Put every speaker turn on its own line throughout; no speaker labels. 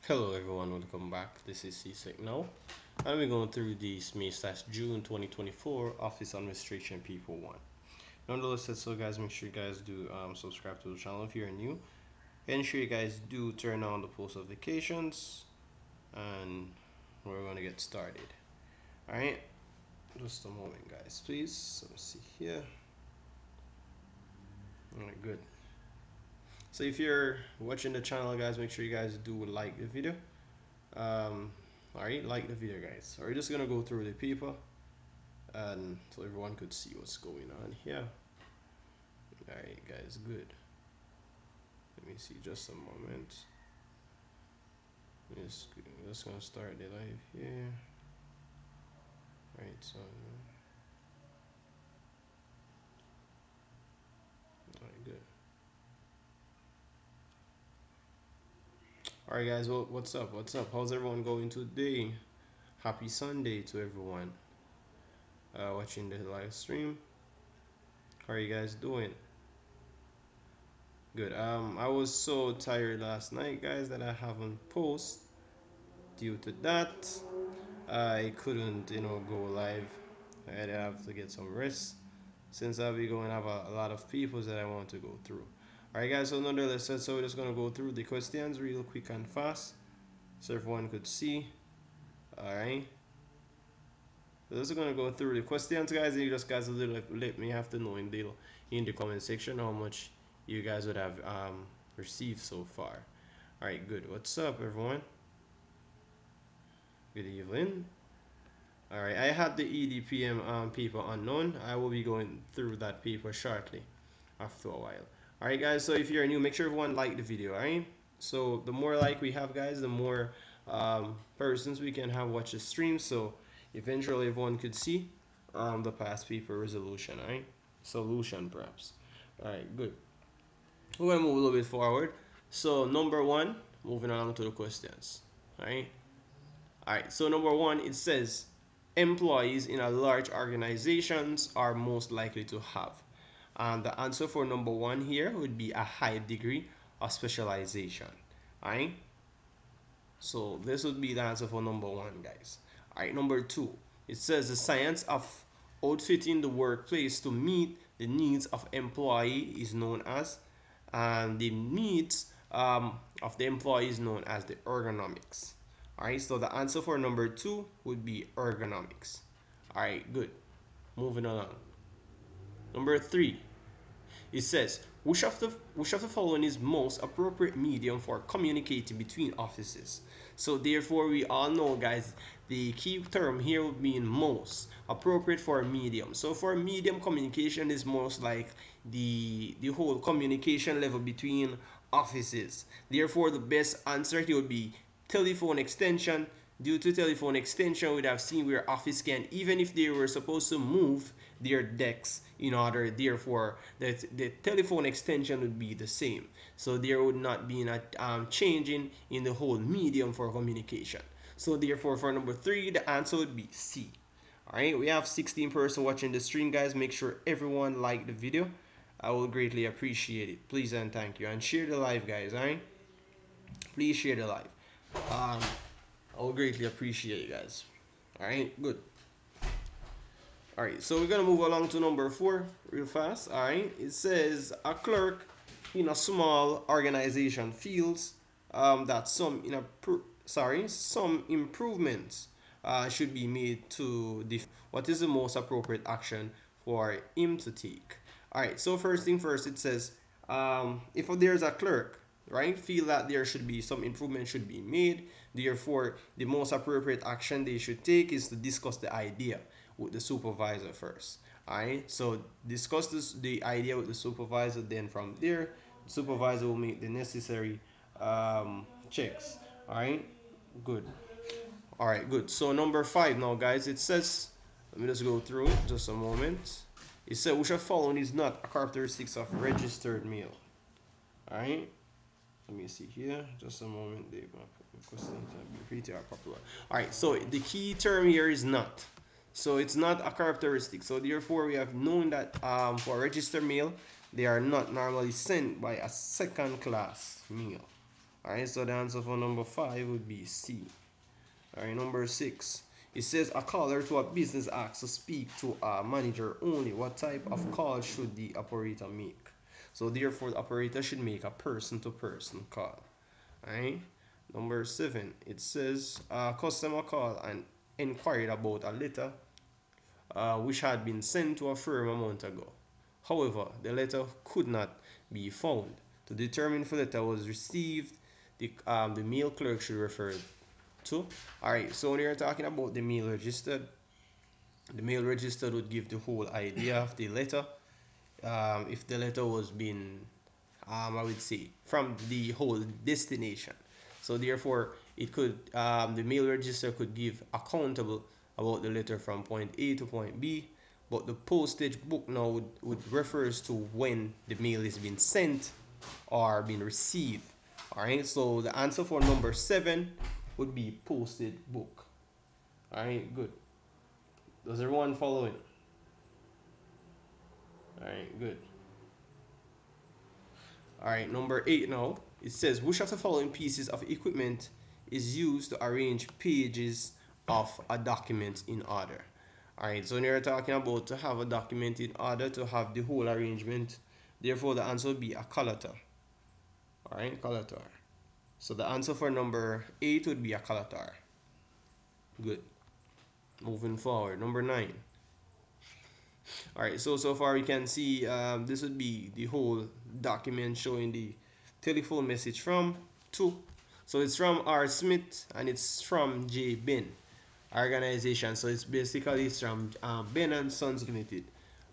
Hello everyone, welcome back. This is Csec now, and we're going through the May/June 2024 Office Administration People 1. Nonetheless, so guys, make sure you guys do subscribe to the channel if you're new. Ensure you guys do turn on the post notifications, and we're going to get started. Alright, just a moment guys, please. Let me see here. Alright, good. So if you're watching the channel guys, make sure you guys do like the video. Alright, like the video guys. So we're just gonna go through the paper and so everyone could see what's going on here. Alright guys, good. Let me see just a moment. Just gonna start the live here. Alright, so alright, good. Alright guys, well, what's up? What's up? How's everyone going today? Happy Sunday to everyone watching the live stream. How are you guys doing? Good. I was so tired last night guys that I haven't posted. Due to that, I couldn't go live. I had to have to get some rest since I'll be going to have a lot of people that I want to go through. Alright guys, so nonetheless, so we're just going to go through the questions real quick and fast so everyone could see. Alright, so just going to go through the questions guys, and you just guys will let me have to know in the comment section how much you guys would have received so far. Alright, good. What's up everyone? Good evening. Alright, I had the EDPM paper unknown. I will be going through that paper shortly after a while. Alright guys, so if you're new, make sure everyone like the video. Alright, so the more like we have guys, the more persons we can have watch the stream, so eventually everyone could see the past paper resolution. Alright, solution perhaps. Alright, good. We're gonna move a little bit forward. So number one, moving along to the questions. Alright, so number one, it says employees in a large organizations are most likely to have. And the answer for number one here would be a high degree of specialization. Alright, so this would be the answer for number one guys. Alright, number two, it says the science of outfitting the workplace to meet the needs of employee is known as, and the needs of the employee is known as the ergonomics. Alright, so the answer for number two would be ergonomics. Alright, good. Moving along. Number three, it says, which of the following is most appropriate medium for communicating between offices? So therefore, we all know, guys, the key term here would mean most appropriate for medium. So for medium, communication is most like the whole communication level between offices. Therefore, the best answer here would be telephone extension. Due to telephone extension, we'd have seen where office can, even if they were supposed to move their decks in order, therefore the telephone extension would be the same, so there would not be a changing in the whole medium for communication. So therefore for number three, the answer would be C. Alright, we have 16 persons watching the stream guys. Make sure everyone like the video. I will greatly appreciate it, please and thank you, and share the live guys. Alright, please share the live. I will greatly appreciate you guys. Alright, good. Alright, so we're gonna move along to number four real fast. Alright, it says a clerk in a small organization feels that some improvements should be made to what is the most appropriate action for him to take. Alright, so first thing first, it says if there's a clerk, right, feel that there should be some improvement should be made, therefore the most appropriate action they should take is to discuss the idea with the supervisor first. Alright, so discuss the idea with the supervisor, then from there the supervisor will make the necessary checks. Alright, good. Alright, good. So number five now guys, it says, let me just go through it just a moment. It said which of following is not a characteristics of registered mail. Alright, let me see here just a moment. Alright, so the key term here is not. So it's not a characteristic. So therefore, we have known that for registered mail, they are not normally sent by a second class mail. Alright, so the answer for number 5 would be C. Alright, number 6. It says a caller to a business asks to speak to a manager only. What type of call should the operator make? So therefore, the operator should make a person-to-person call. Alright. Number 7. It says a customer called and inquired about a letter which had been sent to a firm a month ago. However, the letter could not be found. To determine if the letter was received, the mail clerk should refer to. Alright, so when you're talking about the mail registered would give the whole idea of the letter. If the letter was being, I would say, from the whole destination. So therefore, it could the mail register could give accountable about the letter from point A to point B, but the postage book now would refers to when the mail is being sent or being received. All right, so the answer for number 7 would be posted book. All right, good. Does everyone follow it? All right, good. All right, number 8 now. It says, which of the following pieces of equipment is used to arrange pages of a document in order? All right, so when you're talking about to have a document in order to have the whole arrangement, therefore the answer would be a collator. All right, collator. So the answer for number 8 would be a collator. Good. Moving forward, number 9. All right, so far we can see this would be the whole document showing the telephone message from to. So it's from R. Smith and it's from J. Ben organization. So it's from Ben and Sons Limited.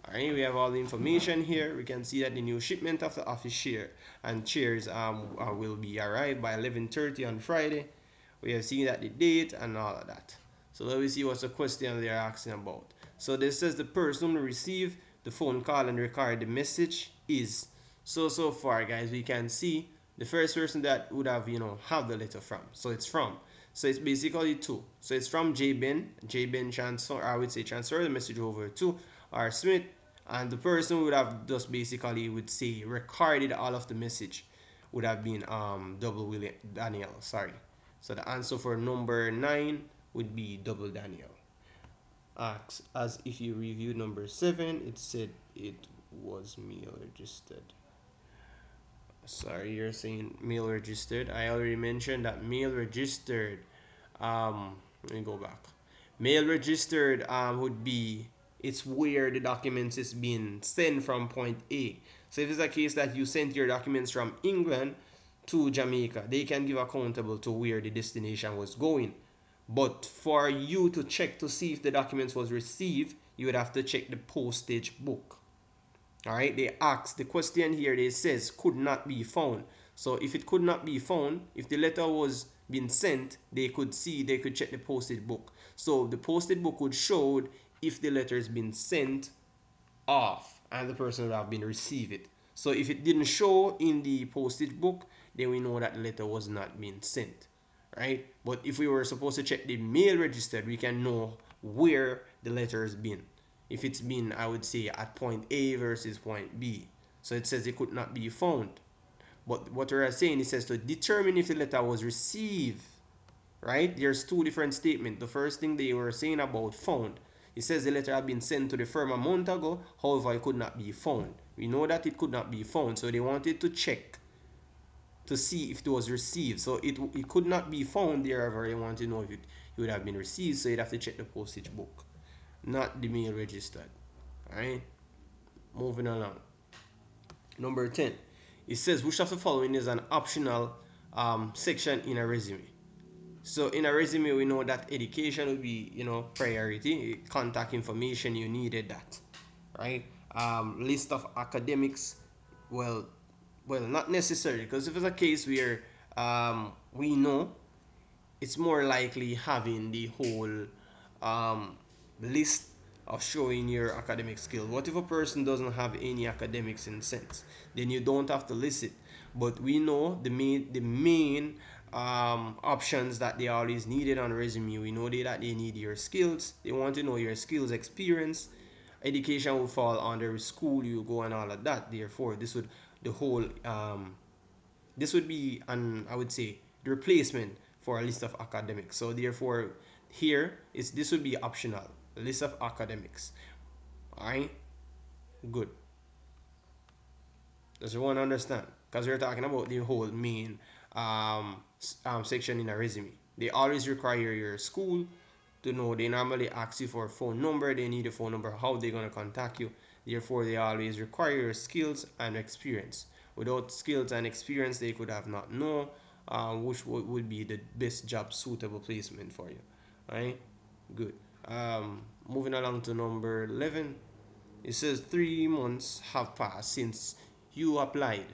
All right, we have all the information here. We can see that the new shipment of the office chair and chairs will be arrived by 11:30 on Friday. We have seen that the date and all of that. So let me see what's the question they're asking about. So this says the person who received the phone call and recorded the message is. So far, guys, we can see the first person that would have have the letter from. So it's from. So it's basically two. So it's from J Ben. J Ben transfer, I would say transfer the message over to R Smith, and the person would have just basically would say recorded all of the message would have been double William Daniel. Sorry. So the answer for number 9 would be double Daniel. As if you review number 7, it said it was mail registered. Sorry, you're saying mail registered. I already mentioned that mail registered. Let me go back. Mail registered would be it's where the documents is being sent from point A. So if it's a case that you sent your documents from England to Jamaica, they can give accountable to where the destination was going. But for you to check to see if the documents was received, you would have to check the postage book. All right, they ask the question here. They says could not be found. So if it could not be found, if the letter was being sent, they could check the postage book. So the postage book would show if the letter has been sent off and the person would have been received it. So if it didn't show in the postage book, then we know that the letter was not being sent, right? But if we were supposed to check the mail registered, we can know where the letter has been. If it's been, I would say, at point A versus point B. So it says it could not be found. But what we're saying, it says to determine if the letter was received, right? There's two different statements. The first thing they were saying about found, it says the letter had been sent to the firm a month ago, however, it could not be found. We know that it could not be found, so they wanted to check to see if it was received. So it could not be found, therefore, they want to know if it would have been received, so you'd have to check the postage book, not the mail registered. Alright, moving along. Number 10, it says which of the following is an optional section in a resume? So in a resume, we know that education will be, priority. Contact information, you needed that, right? List of academics, well, not necessary, because if it's a case where we know, it's more likely having the whole list of showing your academic skill. What if a person doesn't have any academics in sense? Then you don't have to list it. But we know the main options that they always needed on a resume. We know that they need your skills. They want to know your skills, experience. Education will fall under school you go and all of that. Therefore, this would the whole this would be an, I would say, the replacement for a list of academics. So therefore, here is this would be optional, a list of academics. All right, good. Does everyone understand? Because we're talking about the whole main section in a resume. They always require your school to know. They normally ask you for a phone number. They need a phone number. How they gonna contact you? Therefore, they always require your skills and experience. Without skills and experience, they could have not known which would be the best job suitable placement for you. All right, good. Moving along to number 11. It says 3 months have passed since you applied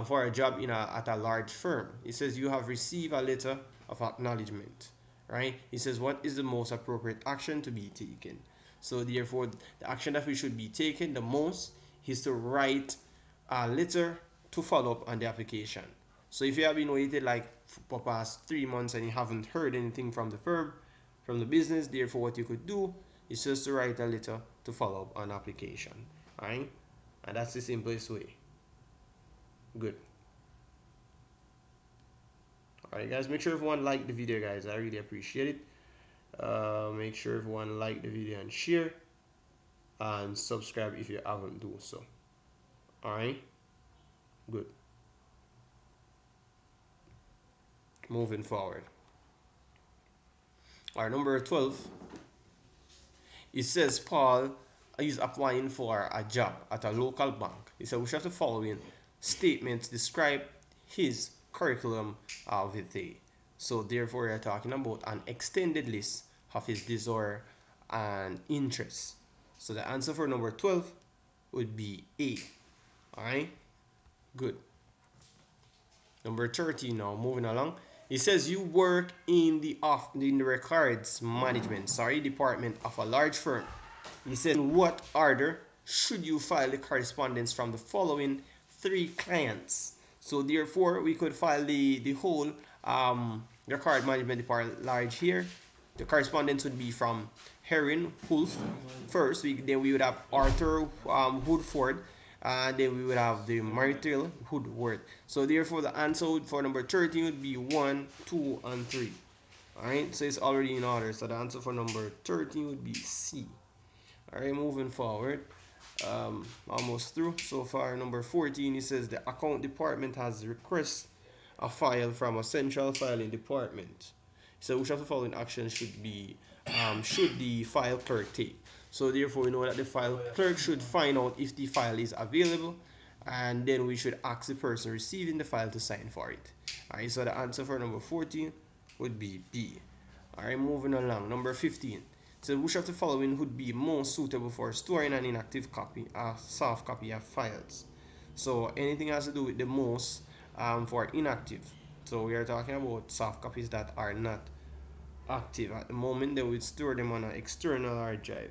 for a job at a large firm. It says you have received a letter of acknowledgement, right? It says what is the most appropriate action to be taken. So therefore, the action that we should be taking the most is to write a letter to follow up on the application. So if you have been waiting like for past 3 months and you haven't heard anything from the firm, from the business, therefore what you could do is just to write a letter to follow up on application. Alright? And that's the simplest way. Good. Alright guys, make sure everyone like the video guys. I really appreciate it. Make sure everyone like the video and share. And subscribe if you haven't done so. Alright? Good. Moving forward. Alright, number 12. It says Paul is applying for a job at a local bank. He said, which of the following statements describe his curriculum vitae? So therefore, we are talking about an extended list of his desire and interests. So the answer for number 12 would be A. Alright? Good. Number 13 now, moving along. It says you work in the records management, department of a large firm. He said, in what order should you file the correspondence from the following 3 clients? So therefore, we could file the whole record management department large here. The correspondence would be from Heron Wolf first. Then we would have Arthur Woodford. And then we would have the marital Woodward. So therefore, the answer for number 13 would be 1, 2, and 3. Alright, so it's already in order. So the answer for number 13 would be C. Alright, moving forward. Almost through. So far, number 14, it says the account department has requested a file from a central filing department. So which of the following actions should the file clerk take? So therefore, we know that the file clerk should find out if the file is available, and then we should ask the person receiving the file to sign for it. Alright, so the answer for number 14 would be B. Alright, moving along. Number 15. So which of the following would be most suitable for storing an inactive copy, a soft copy of files? So anything has to do with the most for inactive. So we are talking about soft copies that are not active at the moment. Then we'd store them on an external hard drive.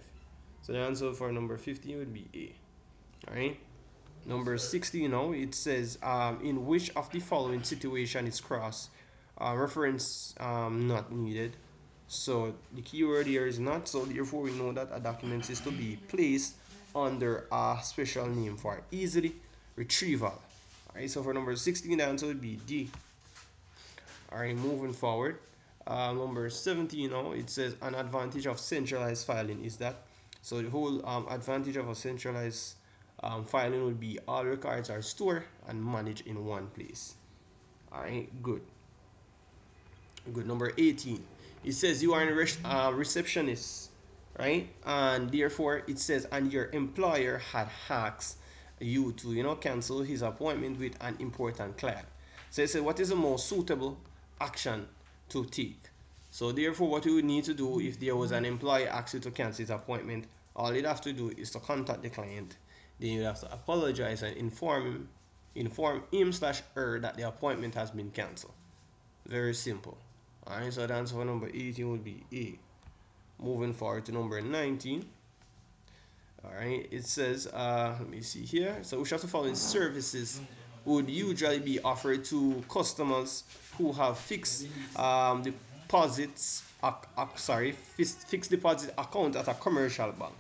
So the answer for number 15 would be A. Alright. Number 16 now, it says in which of the following situation is cross reference not needed. So the keyword here is not, so therefore we know that a document is to be placed under a special name for easily retrieval. Alright, so for number 16 the answer would be D. Alright, moving forward. Number 17 now, it says an advantage of centralized filing is that. So the whole advantage of a centralized filing would be all records are stored and managed in one place. Alright, good. Good. Number 18. It says you are a receptionist, right? And therefore it says, and your employer had asked you to, cancel his appointment with an important client. So it says, what is the most suitable action to take? So therefore, what you would need to do if there was an employee asked you to cancel his appointment, all you'd have to do is to contact the client. Then you'd have to apologize and inform him/her that the appointment has been canceled. Very simple. Alright, so the answer for number 18 would be A. Moving forward to number 19. Alright, it says, let me see here. So which of the following services would usually be offered to customers who have fixed fixed deposit account at a commercial bank?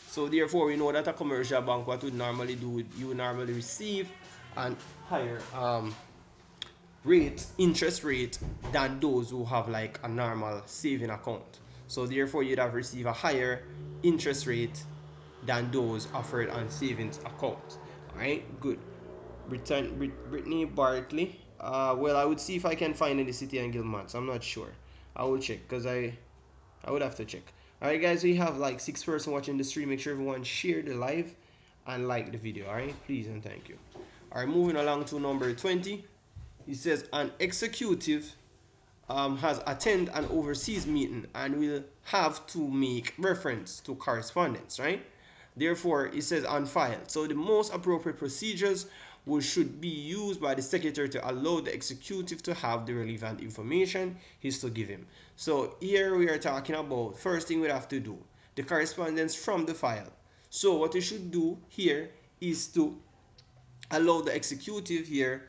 So therefore, we know that a commercial bank, what would normally do, you would normally receive and hire interest rate than those who have like a normal saving account. So therefore you'd have received a higher interest rate than those offered on savings account. All right, good. Brittany Bartley. Well, I would see if I can find any city and Gilmans. I'm not sure. I will check because I would have to check. All right, guys, we have like 6 person watching the stream. Make sure everyone share the live and like the video. All right, please and thank you. All right, moving along to number 20. It says an executive has attended an overseas meeting and will have to make reference to correspondence, right? Therefore, it says on file. So the most appropriate procedures should be used by the secretary to allow the executive to have the relevant information he's to give him. So here we are talking about, first thing we have to do, the correspondence from the file. So what you should do here is to allow the executive here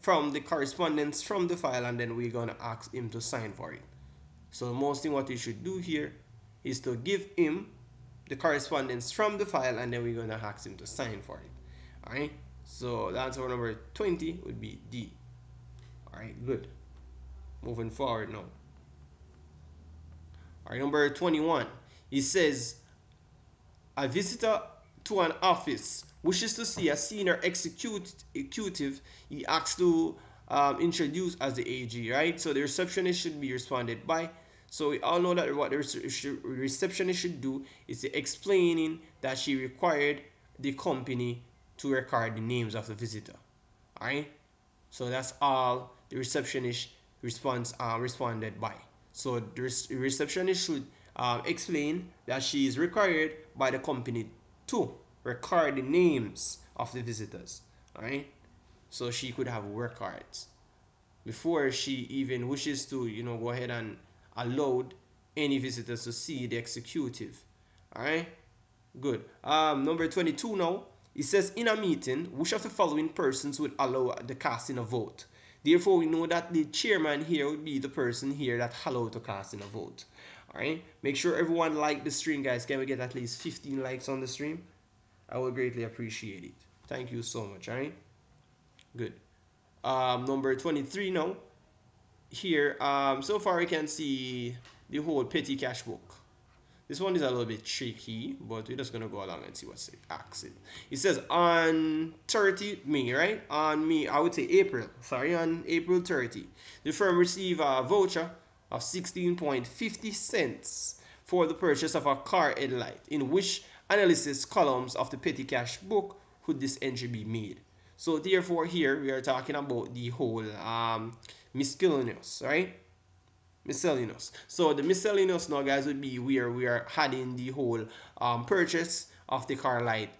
from the correspondence from the file, and then we're going to ask him to sign for it. So the most thing what you should do here is to give him the correspondence from the file, and then we're going to ask him to sign for it. All right, so the answer number 20 would be D. All right, good. Moving forward now. All right, number 21. It says a visitor to an office wishes to see a senior executive. He asks to introduce as the AG, right? So the receptionist should be responded by. So we all know that what the receptionist should do is explaining that she required the company to record the names of the visitor. All right. So that's all the receptionist responded by. So the receptionist should explain that she is required by the company to record the names of the visitors. All right. So she could have records before she even wishes to, go ahead and allow any visitors to see the executive. All right. Good. Number 22 now. It says in a meeting, which of the following persons would allow the casting a vote? Therefore, we know that the chairman here would be the person here that allowed to cast in a vote. All right. Make sure everyone like the stream, guys. Can we get at least 15 likes on the stream? I would greatly appreciate it. Thank you so much. All right. Good. Number 23 now. Here, so far we can see the whole petty cash book. This one is a little bit tricky, but we're just gonna go along and see what's it asks it. It says on 30 May, right? On May, I would say April. Sorry, on April 30, the firm received a voucher of 16.50 cents for the purchase of a car headlight. In which analysis columns of the petty cash book could this entry be made? So therefore, here we are talking about the whole miscellaneous, right? Miscellaneous. So the miscellaneous now, guys, would be where we are adding the whole purchase of the car light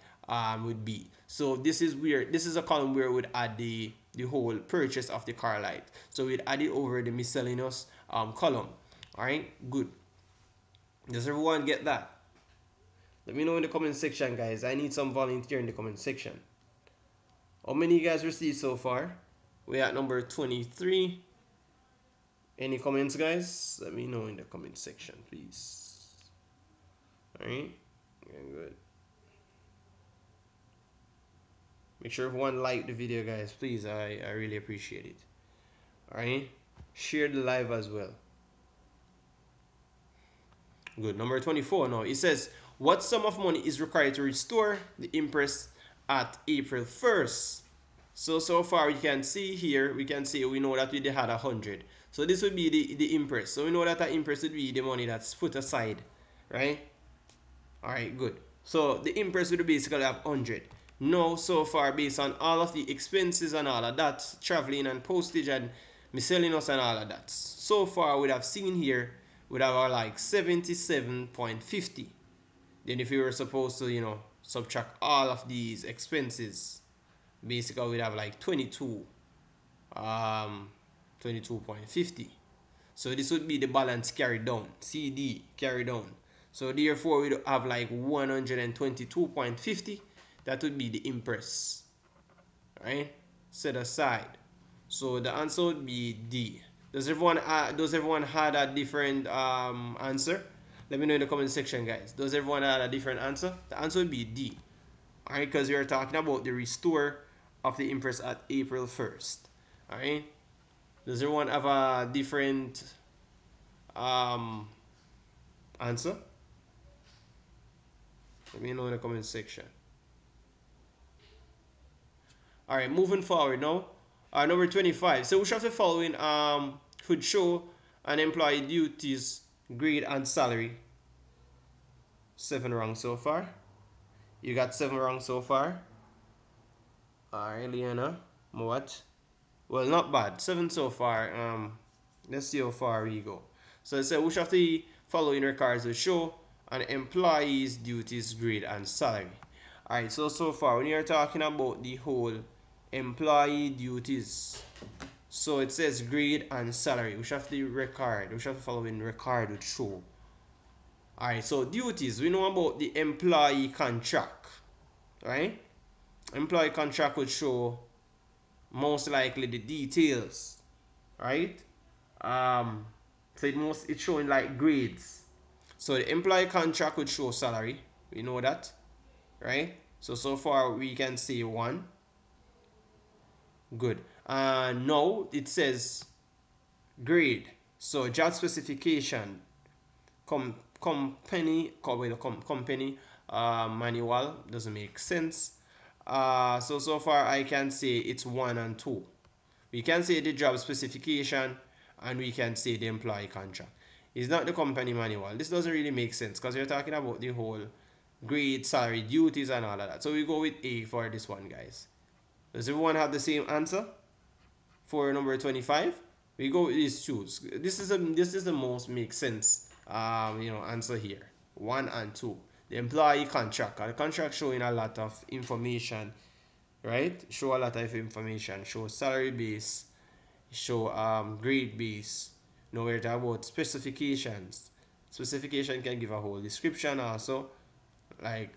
would be. So this is a column where we would add the whole purchase of the car light. So we'd add it over the miscellaneous column. All right, good. Does everyone get that? Let me know in the comment section, guys. I need some volunteer in the comment section. How many you guys received so far? We're at number 23. Any comments, guys? Let me know in the comment section, please. All right, yeah, good. Make sure everyone like the video, guys, please. I really appreciate it. All right, share the live as well. Good. Number 24 now. It says, what sum of money is required to restore the impress at April 1st? So far we can see here, we know that we had 100. So this would be the impress. So we know that the impress would be the money that's put aside, right? All right, good. So the impress would basically have 100. Now, so far, based on all of the expenses and all of that, traveling and postage and miscellaneous and all of that, so far we'd have seen here, we'd have our like 77.50. Then if we were supposed to, subtract all of these expenses, basically we'd have like 22.50. So this would be the balance carried down, CD carried down. So therefore we'd have like 122.50. That would be the impress, right? Set aside. So the answer would be D. Does everyone had a different answer? Let me know in the comment section, guys. Does everyone have a different answer? The answer would be D. Alright, because we are talking about the restore of the impress at April 1st. Alright, Does everyone have a different um, answer? Let me know in the comment section. All right, moving forward now. Number 25. So which of the following could show an employee duties, grade, and salary? 7 wrong so far. You got 7 wrong so far. All right, Leona. What? Well, not bad. 7 so far. Let's see how far we go. So it said which of the following records will show an employee's duties, grade, and salary. All right. So far when you're talking about the whole employee duties, so it says grade and salary. Which of the record? Which of the following record would show? All right. So duties. We know about the employee contract, right? Employee contract would show most likely the details, right? So it's showing like grades. So the employee contract would show salary. We know that, right? So far we can say 1. Good. Now it says grade. So job specification, company manual doesn't make sense. So far I can say it's 1 and 2. We can say the job specification and we can say the employee contract. It's not the company manual. This doesn't really make sense because we're talking about the whole grade, salary, duties, and all of that. So we go with A for this one, guys. Does everyone have the same answer for number 25? We go with these two. This is the most makes sense answer here. 1 and 2. The employee contract. The contract showing a lot of information, right? Show a lot of information. Show salary base. Show grade base. Now we're talking about specifications. Specification can give a whole description also, like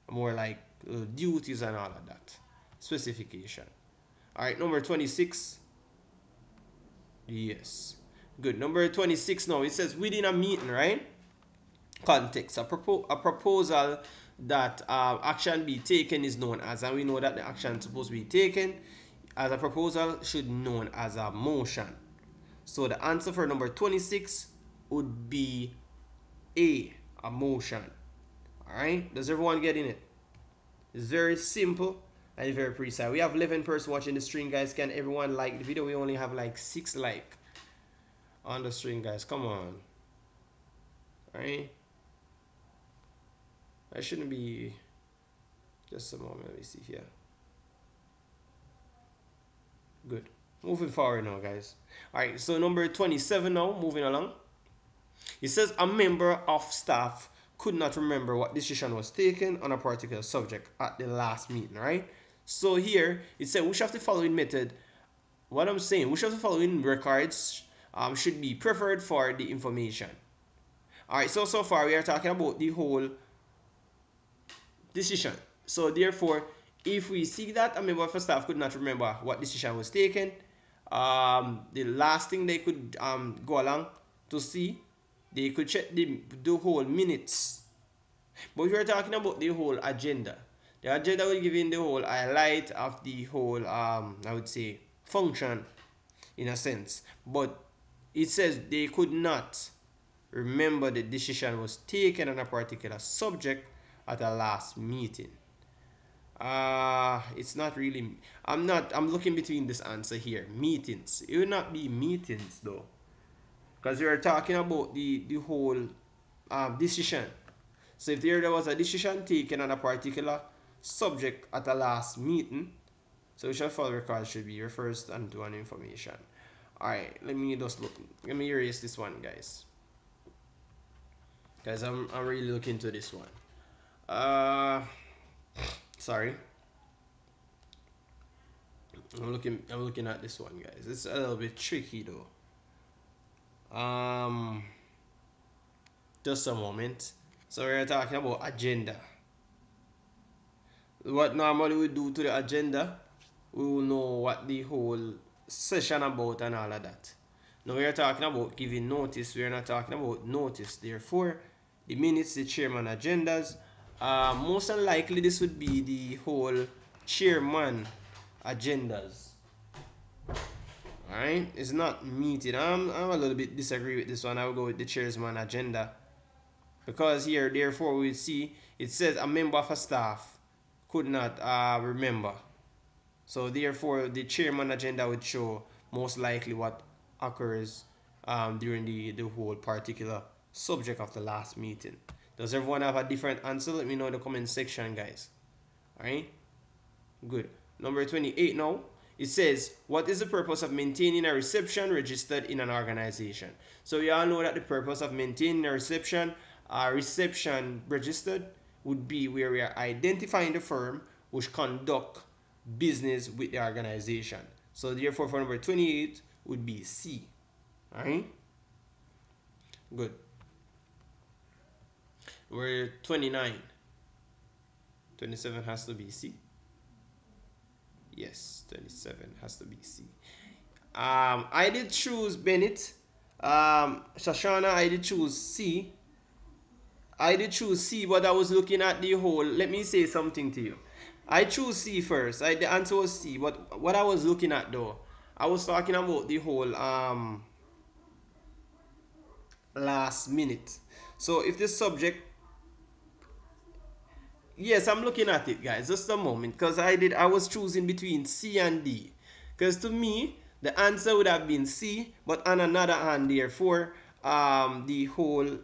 more like duties and all of that. Specification. All right, number 26. Yes, good. Number 26 now, it says within a meeting, right? Context. A proposal that action be taken is known as, and we know that the action is supposed to be taken as a proposal should be known as a motion. So the answer for number 26 would be A, a motion. All right, does everyone get in it? It's very simple and very precise. We have 11 persons watching the stream, guys. Can everyone like the video? We only have like 6 like on the stream, guys. Come on. All right, I shouldn't be. Just a moment. Let me see here. Good. Moving forward now, guys. All right, so number 27 now, moving along. It says a member of staff could not remember what decision was taken on a particular subject at the last meeting, right? So here, it said which of the following method, what I'm saying, which of the following records should be preferred for the information. All right, so far we are talking about the whole decision. So therefore, if we see that a member of staff could not remember what decision was taken, the last thing they could go along to see, they could check the whole minutes. But we are talking about the whole agenda. The agenda will give you the whole highlight of the whole, I would say, function in a sense. But it says they could not remember the decision was taken on a particular subject at a last meeting. It's not really, I'm looking between this answer here. Meetings. It would not be meetings though, because we are talking about the whole decision. So if there was a decision taken on a particular subject at a last meeting, so we shall follow record should be refers to an information. Alright, let me just look. Let me erase this one, guys. Guys, I'm really looking into this one. Sorry. I'm looking at this one, guys. It's a little bit tricky though. Just a moment. So we're talking about agenda. What normally we do to the agenda, we will know what the whole session about and all of that. Now we are talking about giving notice. We are not talking about notice. Therefore, the minutes, the chairman agendas. Most unlikely this would be the whole chairman agendas. All right, it's not meeting. I'm a little bit disagree with this one. I will go with the chairman agenda because here, therefore, we see it says a member of a staff could not remember. So therefore, the chairman agenda would show most likely what occurs during the whole particular subject of the last meeting. Does everyone have a different answer? Let me know in the comment section, guys. All right, good. Number 28 now. It says, what is the purpose of maintaining a reception registered in an organization? So we all know that the purpose of maintaining a reception registered would be where we are identifying the firm which conduct business with the organization. So therefore for number 28 would be C. Alright? Good. Number 29. 27 has to be C. Yes, 27 has to be C. I did choose Bennett. Shoshana, I did choose C. I did choose C, but I was looking at the whole. Let me say something to you. I chose C first. The answer was C, but what I was looking at though, I was talking about the whole last minute. So if the subject, yes, I'm looking at it, guys. Just a moment, because I was choosing between C and D. Because to me, the answer would have been C, but on another hand, therefore, the whole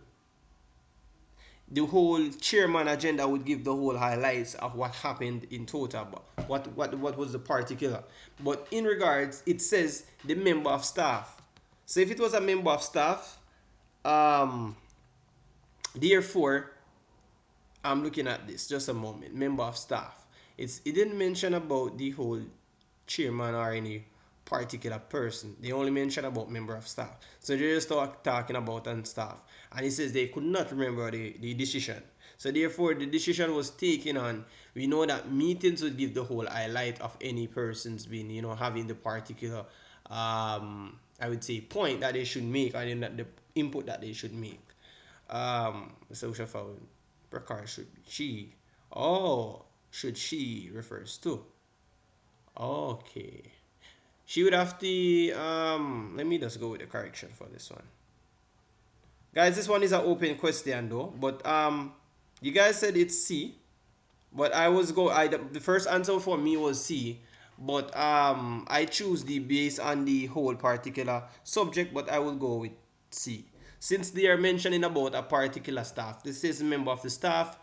chairman agenda would give the whole highlights of what happened in total, what was the particular. But in regards, it says the member of staff. So if it was a member of staff, therefore, I'm looking at this. Just a moment. Member of staff. It didn't mention about the whole chairman or any particular person. They only mention about member of staff. So they're just talking about on staff. And it says they could not remember the decision. So therefore the decision was taken on. We know that meetings would give the whole highlight of any person's being, having the particular I would say point that they should make, and then the input that they should make. Social foul Prakar should be she. Oh, should she refers to. Okay. She would have to let me just go with the correction for this one. Guys, this one is an open question though, but you guys said it's C, but the first answer for me was C, but I choose the based on the whole particular subject, but I will go with C. Since they are mentioning about a particular staff, this is a member of the staff,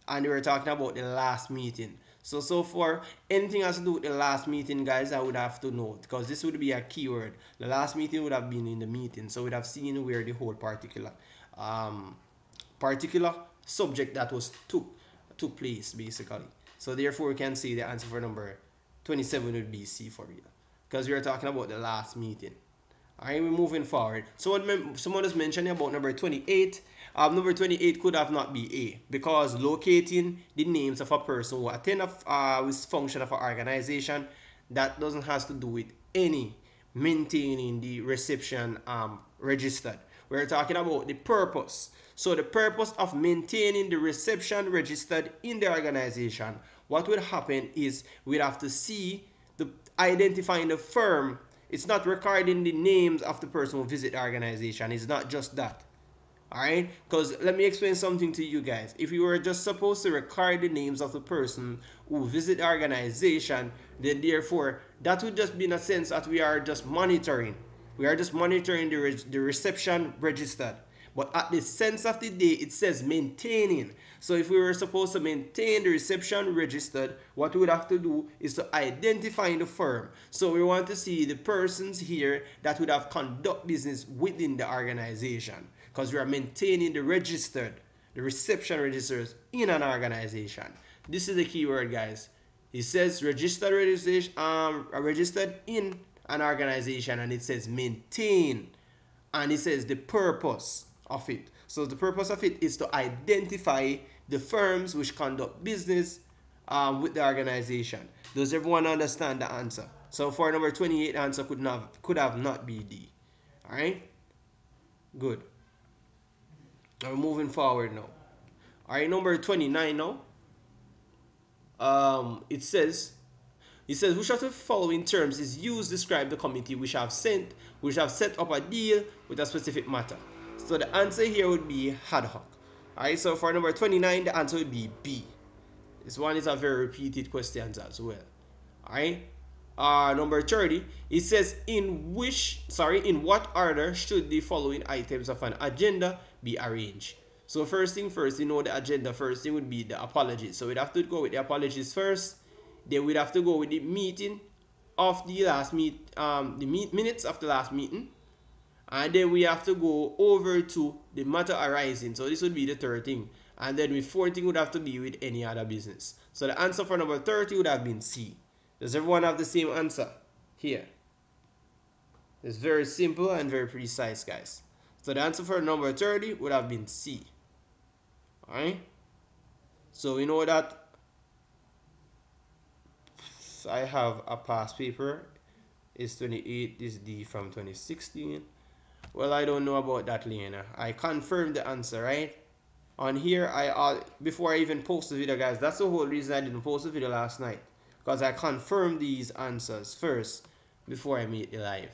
and we were talking about the last meeting. So for anything has to do with the last meeting, guys, I would have to know, because this would be a keyword. The last meeting would have been in the meeting, so we'd have seen where the whole particular subject that was took place basically. So therefore we can say the answer for number 27 would be C for real, because we are talking about the last meeting. Alright, we're moving forward. So someone is mentioning about number 28. Number 28 could have not be A, because locating the names of a person who attend with function of an organization, that doesn't have to do with any maintaining the reception registered. We're talking about the purpose. So the purpose of maintaining the reception registered in the organization, what will happen is we'd have to see the identifying the firm. It's not recording the names of the person who visit the organization. It's not just that. Alright? Because let me explain something to you guys. If you were just supposed to record the names of the person who visit the organization, then therefore that would just be in a sense that we are just monitoring. We are just monitoring the reception registered. But at the sense of the day, it says maintaining. So if we were supposed to maintain the reception registered, what we would have to do is to identify the firm. So we want to see the persons here that would have conduct business within the organization, because we are maintaining the reception registers in an organization. This is the keyword, guys. It says registered in an organization, and it says maintain, and it says the purpose of it. So the purpose of it is to identify the firms which conduct business with the organization. Does everyone understand the answer? So for number 28, the answer could have not be D. All right, good. Now we're moving forward now. All right, number 29 now. It says It says, which of the following terms is used to describe the committee which have set up a deal with a specific matter? So the answer here would be ad hoc. Alright, so for number 29, the answer would be B. This one is a very repeated question as well. Alright. Number 30, it says in what order should the following items of an agenda be arranged? So first thing first, you know the agenda first thing would be the apologies. So we'd have to go with the apologies first. Then we'd have to go with the meeting of the last minutes of the last meeting. And then we have to go over to the matter arising. So this would be the third thing. And then the fourth thing would have to be with any other business. So the answer for number 30 would have been C. Does everyone have the same answer here? It's very simple and very precise, guys. So the answer for number 30 would have been C. Alright? So we know that I have a past paper. It's 28. This D from 2016. Well, I don't know about that, Lena. I confirmed the answer, right? On here, before I even post the video, guys, that's the whole reason I didn't post the video last night. Because I confirmed these answers first before I made it live.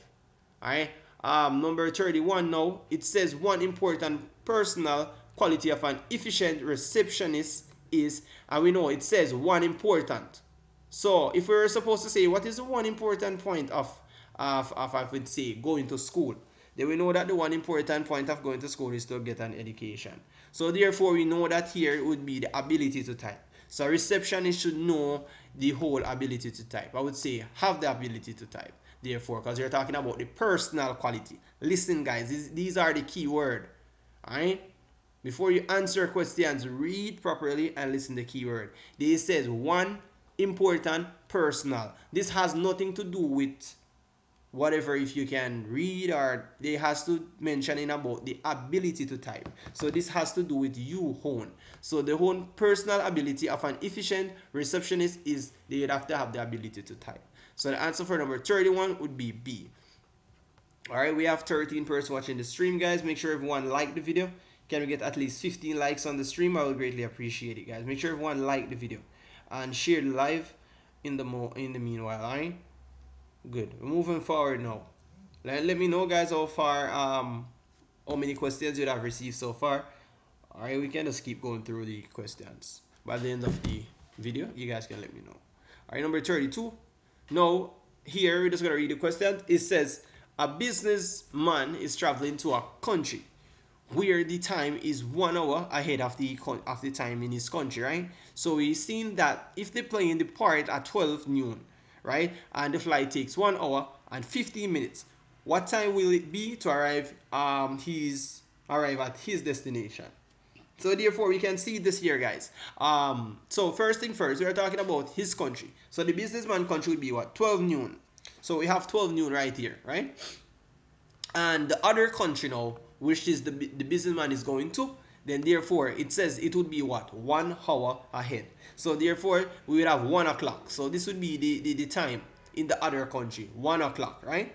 Alright? Number 31 now, it says one important personal quality of an efficient receptionist is, and we know it says one important. So if we were supposed to say what is the one important point of I would say going to school, then we know that the one important point of going to school is to get an education. So therefore we know that here would be the ability to type. So a receptionist should know the whole ability to type. I would say have the ability to type. Therefore, because you're talking about the personal quality. Listen, guys, these are the key word. Alright? Before you answer questions, read properly and listen to the keyword. This says one important personal. This has nothing to do with whatever if you can read, or they has to mention in about the ability to type. So this has to do with you own. So the own personal ability of an efficient receptionist is they would have to have the ability to type. So the answer for number 31 would be B. Alright, we have 13 persons watching the stream, guys. Make sure everyone like the video. Can we get at least 15 likes on the stream? I will greatly appreciate it, guys. Make sure everyone like the video and share the live in the meanwhile. Alright, good. We're moving forward now. Let me know, guys, how far how many questions you have received so far. Alright, we can just keep going through the questions. By the end of the video, you guys can let me know. Alright, number 32. Now here we're just gonna read the question. It says a businessman is traveling to a country where the time is 1 hour ahead of the time in his country, right? So we've seen that if they play in the port at 12 noon, right, and the flight takes 1 hour and 15 minutes, what time will it be to arrive at his destination? So therefore we can see this here, guys. So first thing first, we are talking about his country. So the businessman country would be what? 12 noon. So we have 12 noon right here, right? And the other country now, which is the businessman is going to, then therefore it says it would be what? 1 hour ahead. So therefore we would have 1 o'clock. So this would be the time in the other country, 1 o'clock, right?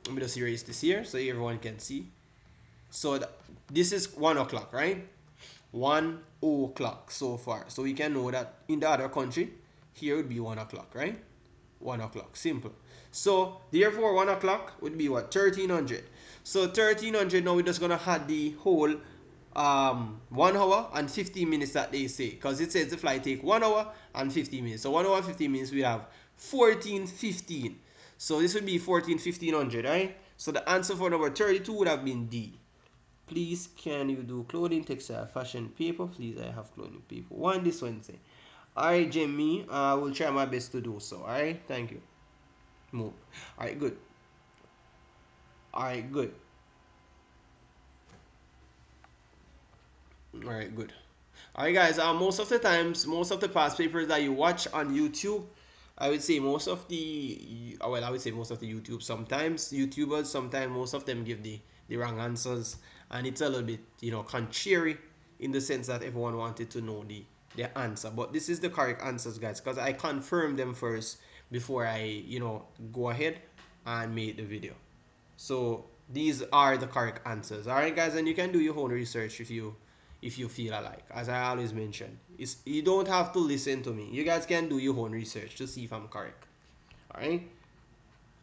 Let me just erase this here so everyone can see. So this is 1 o'clock, right? 1 o'clock so far. So we can know that in the other country, here would be 1 o'clock, right? 1 o'clock, simple. So therefore 1 o'clock would be what? 1300. So 1300, now we're just gonna have the whole 1 hour and 15 minutes that they say, because it says the flight take 1 hour and 15 minutes. So 1 hour and 15 minutes, we have 1415. So this would be 1500, right? So the answer for number 32 would have been D. Please, can you do clothing, textile, fashion, paper? Please, I have clothing, paper. One this Wednesday. Alright, Jimmy, I will try my best to do so. Alright, thank you. Move. Alright, good. Alright, good. Alright, good. Alright, guys, most of the times, most of the past papers that you watch on YouTube, I would say most of the, well, I would say most of the YouTubers, sometimes most of them give the wrong answers, and it's a little bit, contrary in the sense that everyone wanted to know the answer. But this is the correct answers, guys, because I confirmed them first before I, go ahead and make the video. So these are the correct answers. Alright, guys, and you can do your own research if you if you feel alike. As I always mention, you don't have to listen to me. You guys can do your own research to see if I'm correct. All right.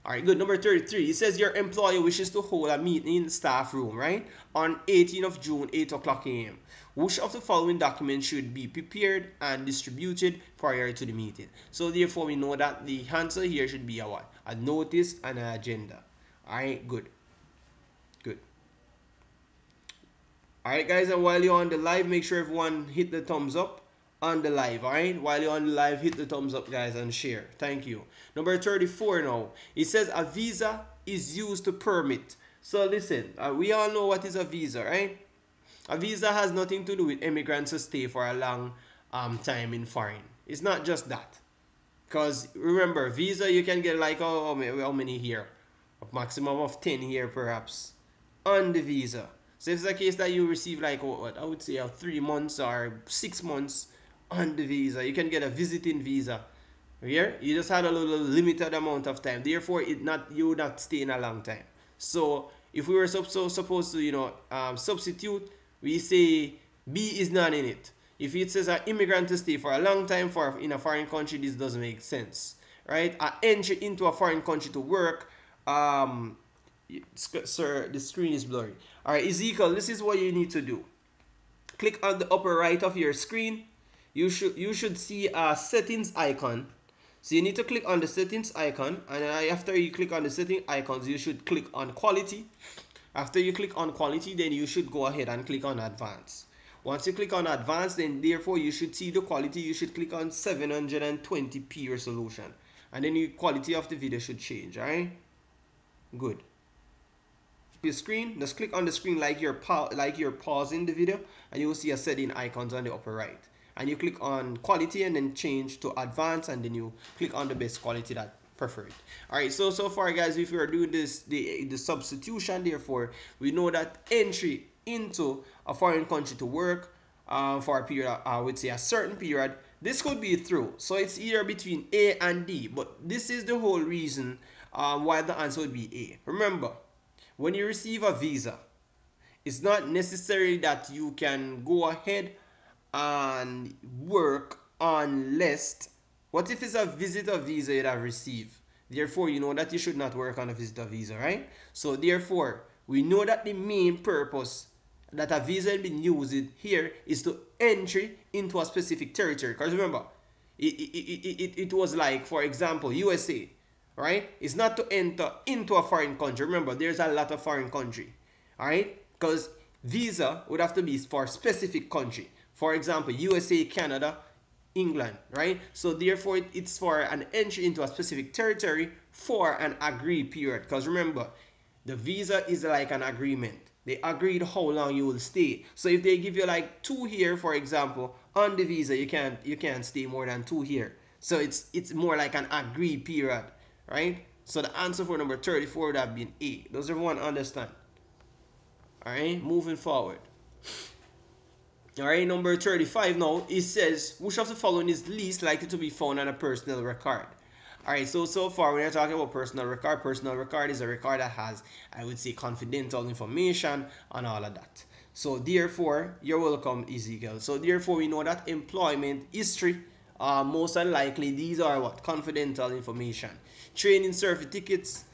All right, good. Number 33. It says your employer wishes to hold a meeting in the staff room, right? On 18th of June, 8 o'clock a.m. Which of the following documents should be prepared and distributed prior to the meeting? So therefore, we know that the answer here should be a what? A notice and an agenda. All right, good. Good. Alright guys, and while you're on the live, make sure everyone hit the thumbs up on the live. Alright, while you're on the live, hit the thumbs up guys and share. Thank you. Number 34 now. It says a visa is used to permit. So listen, we all know what is a visa, right? A visa has nothing to do with immigrants to stay for a long time in foreign. It's not just that. Because remember, visa you can get like how many here? A maximum of 10 here perhaps on the visa. So if it's a case that you receive like what I would say 3 months or 6 months on the visa, you can get a visiting visa. Here you just had a little limited amount of time. Therefore, you would not stay in a long time. So if we were supposed to substitute, we say B is not in it. If it says an immigrant to stay for a long time in a foreign country, this doesn't make sense, right? An entry into a foreign country to work. Sir, the screen is blurry. All right, Ezekiel, this is what you need to do. Click on the upper right of your screen. You should see a settings icon. So you need to click on the settings icon, and after you click on the setting icons, you should click on quality. After you click on quality, then you should go ahead and click on advanced. Once you click on advanced, then therefore you should see the quality. You should click on 720p resolution, and then the quality of the video should change. All right, good. Your screen, just click on the screen like you're pausing the video, and you will see a setting icons on the upper right, and you click on quality and then change to advanced, and then you click on the best quality that preferred. All right, so far guys, if we are doing this the substitution, therefore we know that entry into a foreign country to work for a period, I would say a certain period, this could be through, so it's either between A and D, but this is the whole reason why the answer would be A. Remember, when you receive a visa, it's not necessary that you can go ahead and work unless, what if it's a visitor visa you have received? Therefore, you know that you should not work on a visitor visa, right? So therefore, we know that the main purpose that a visa has been used here is to entry into a specific territory. Because remember, it was like, for example, USA, right? It's not to enter into a foreign country. Remember, there's a lot of foreign country, all right? Because visa would have to be for a specific country. For example, USA, Canada, England, right? So therefore, it's for an entry into a specific territory for an agreed period. Because remember, the visa is like an agreement. They agreed how long you will stay. So if they give you like 2 here, for example, on the visa, you can't stay more than 2 here. So it's more like an agreed period, right? So the answer for number 34 would have been A. Does everyone understand? All right, moving forward. All right, number 35 now, it says, which of the following is least likely to be found on a personal record? All right, so far when you're talking about personal record is a record that has, I would say, confidential information and all of that. So therefore, you're welcome, Ezekiel. So therefore, we know that employment history, most unlikely, these are what? Confidential information. Training certificates,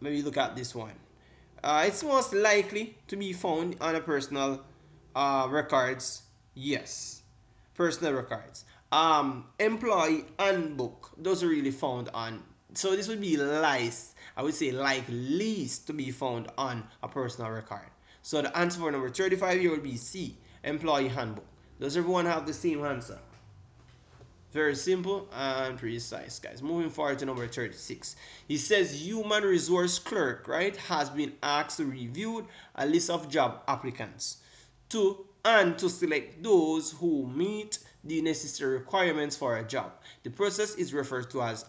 maybe look at this one. It's most likely to be found on a personal records. Yes, personal records. Employee handbook, those are really found on, so this would be least, I would say, like least to be found on a personal record. So the answer for number 35 here would be C, employee handbook. Does everyone have the same answer? Very simple and precise, guys. Moving forward to number 36. He says human resource clerk, right, has been asked to review a list of job applicants to select those who meet the necessary requirements for a job. The process is referred to as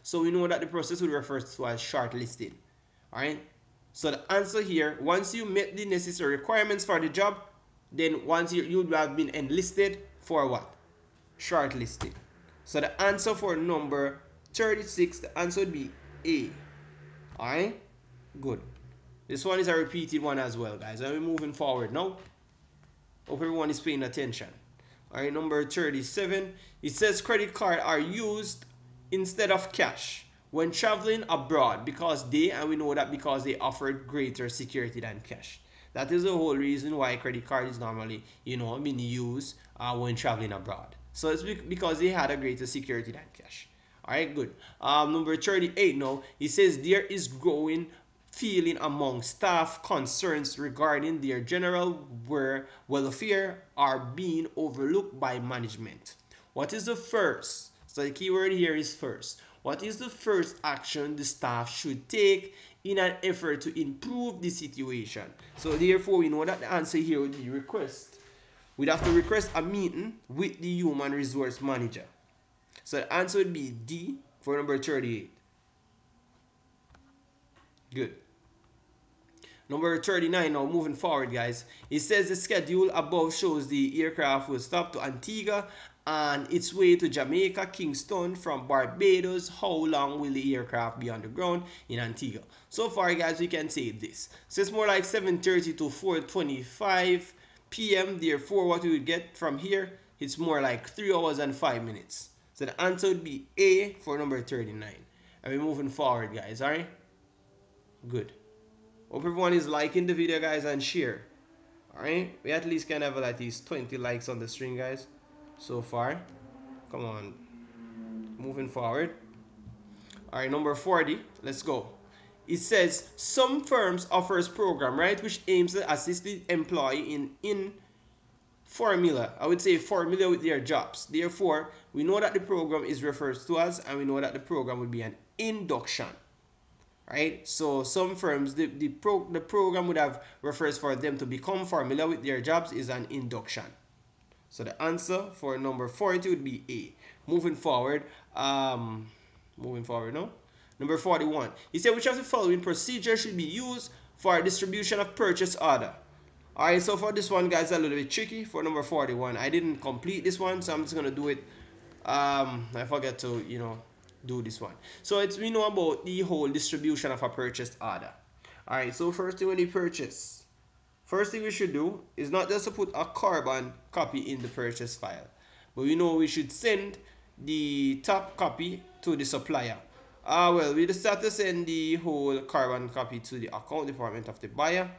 so we know that the process will refer to as shortlisting. All right. So the answer here, once you met the necessary requirements for the job, then once you would have been enlisted for what? Shortlisting. So the answer for number 36, the answer would be A. All right. Good. This one is a repeated one as well, guys. And we're moving forward now. Hope everyone is paying attention. All right, number 37. It says credit card are used instead of cash when traveling abroad because and we know that because they offer greater security than cash. That is the whole reason why credit card is normally, being used when traveling abroad. So it's because they had a greater security than cash. All right, good. Number 38 now, it says there is growing feeling among staff concerns regarding their general welfare are being overlooked by management. What is the first? So the keyword here is first. What is the first action the staff should take in an effort to improve the situation? So therefore, we know that the answer here would be request. We'd have to request a meeting with the human resource manager. So the answer would be D for number 38. Good. Number 39 now, moving forward, guys. It says the schedule above shows the aircraft will stop to Antigua and its way to Jamaica, Kingston from Barbados. How long will the aircraft be on the ground in Antigua? So far, guys, we can say this. So it's more like 7:30 to 4:25 p.m. Therefore, what we would get from here, it's more like 3 hours and 5 minutes. So the answer would be A for number 39. And we're moving forward, guys, all right? Good. Hope everyone is liking the video, guys, and share. Alright, we at least can have at least 20 likes on the stream, guys, so far. Come on, moving forward. Alright, number 40, let's go. It says some firms offers program, right, which aims to assist the employee in formula, I would say formula with their jobs. Therefore, we know that the program is referred to as, and we know that the program would be an induction. Right, so some firms, the program would have refers for them to become familiar with their jobs is an induction. So the answer for number 40 would be A. Moving forward no, number 41. He said which of the following procedure should be used for distribution of purchase order. Alright, so for this one, guys, a little bit tricky for number 41. I didn't complete this one, so I'm just gonna do it. I forget to do this one. So we know about the whole distribution of a purchased order. Alright, so first thing when you purchase, first thing we should do is not just to put a carbon copy in the purchase file, but we know we should send the top copy to the supplier. Well, we just have to send the whole carbon copy to the account department of the buyer.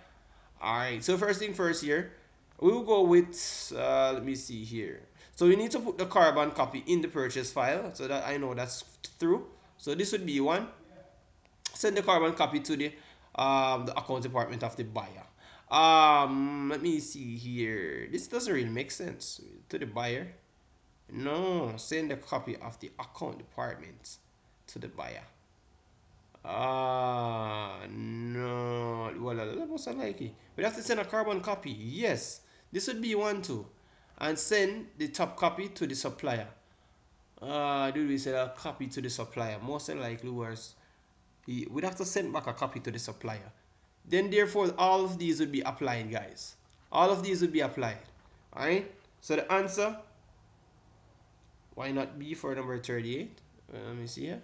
Alright, so first thing first here, we will go with, let me see here. So we need to put the carbon copy in the purchase file so that I know that's through. So this would be one. Send the carbon copy to the account department of the buyer. Let me see here. This doesn't really make sense. To the buyer. No, send the copy of the account department to the buyer. No. Well, that wasn't like it. We have to send a carbon copy. Yes. This would be one too. And send the top copy to the supplier. Did we send a copy to the supplier? Most likely was we'd have to send back a copy to the supplier. Then therefore all of these would be applied, guys. All of these would be applied. Alright? So the answer, why not B for number 38? Let me see here.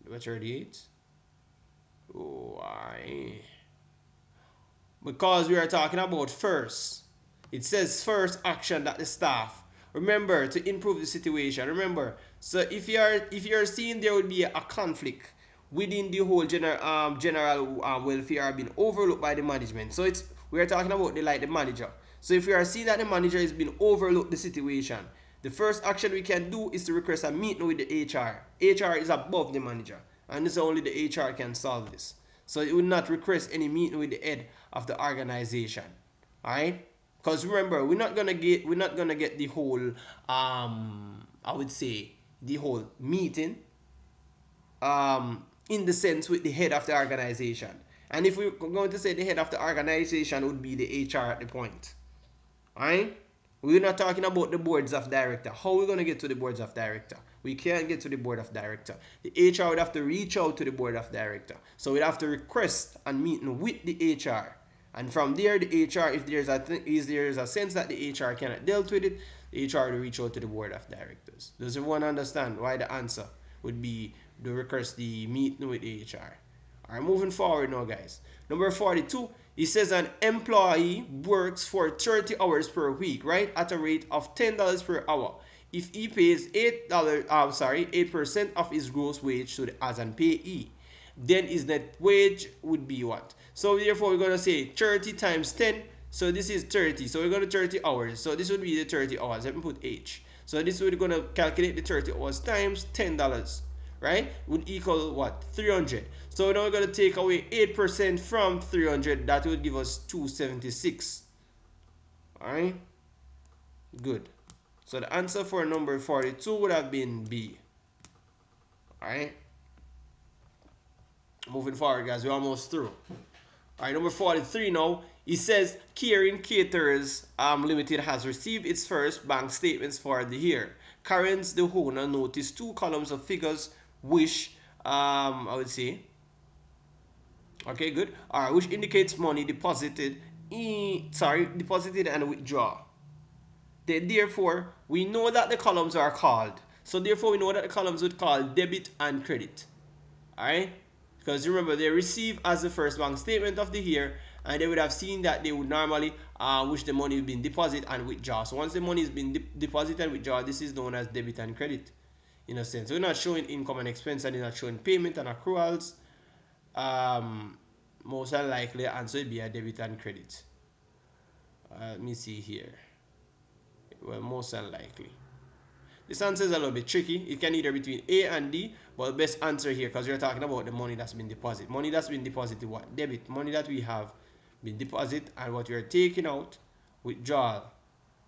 Number 38. Why? Because we are talking about first. It says first action that the staff. Remember, to improve the situation. Remember, so if you're seeing there would be a conflict within the whole general welfare being overlooked by the management. So we are talking about the manager. So if we are seeing that the manager is being overlooked the situation, the first action we can do is to request a meeting with the HR. HR is above the manager, and it's only the HR can solve this. So it would not request any meeting with the head of the organization. Alright? Because remember, we're not gonna get the whole I would say the whole meeting in the sense with the head of the organization. And if we're going to say the head of the organization would be the HR at the point. Alright? We're not talking about the boards of director. How are we going to get to the boards of director? We can't get to the board of director. The HR would have to reach out to the board of director. So we'd have to request a meeting with the HR. And from there, the HR, if there's a sense that the HR cannot deal with it, the HR will reach out to the board of directors. Does everyone understand why the answer would be to request the meeting with the HR? All right, moving forward now, guys. Number 42, it says an employee works for 30 hours per week, right, at a rate of $10 per hour. If he pays $8, 8% of his gross wage as an payee, then his net wage would be what? So therefore, we're gonna say 30 times 10. So this is 30. So we're gonna 30 hours. So this would be the 30 hours. Let me put H. So this we're gonna calculate the 30 hours times $10, right? Would equal what? 300. So now we're gonna take away 8% from 300. That would give us 276. All right. Good. So the answer for number 42 would have been B. All right. Moving forward, guys, we're almost through. All right, number 43 now. It says Karen Caterers Limited has received its first bank statements for the year. Karen's the owner noticed two columns of figures which I would say, okay, good. All right, which indicates money deposited deposited and withdraw. Then therefore we know that the columns are called. So therefore we know that the columns would call debit and credit. All right. Because remember, they receive as the first bank statement of the year, and they would have seen that they would normally wish the money had been deposited and withdraw. So once the money has been deposited and withdraw, this is known as debit and credit, in a sense. So we're not showing income and expense, and it's not showing payment and accruals. Most likely, answer would be a debit and credit. Let me see here. Well, most unlikely. This answer is a little bit tricky. It can either between A and D, but the best answer here, because you're talking about the money that's been deposited. Money that's been deposited, what? Debit. Money that we have been deposited, and what you're taking out, withdrawal.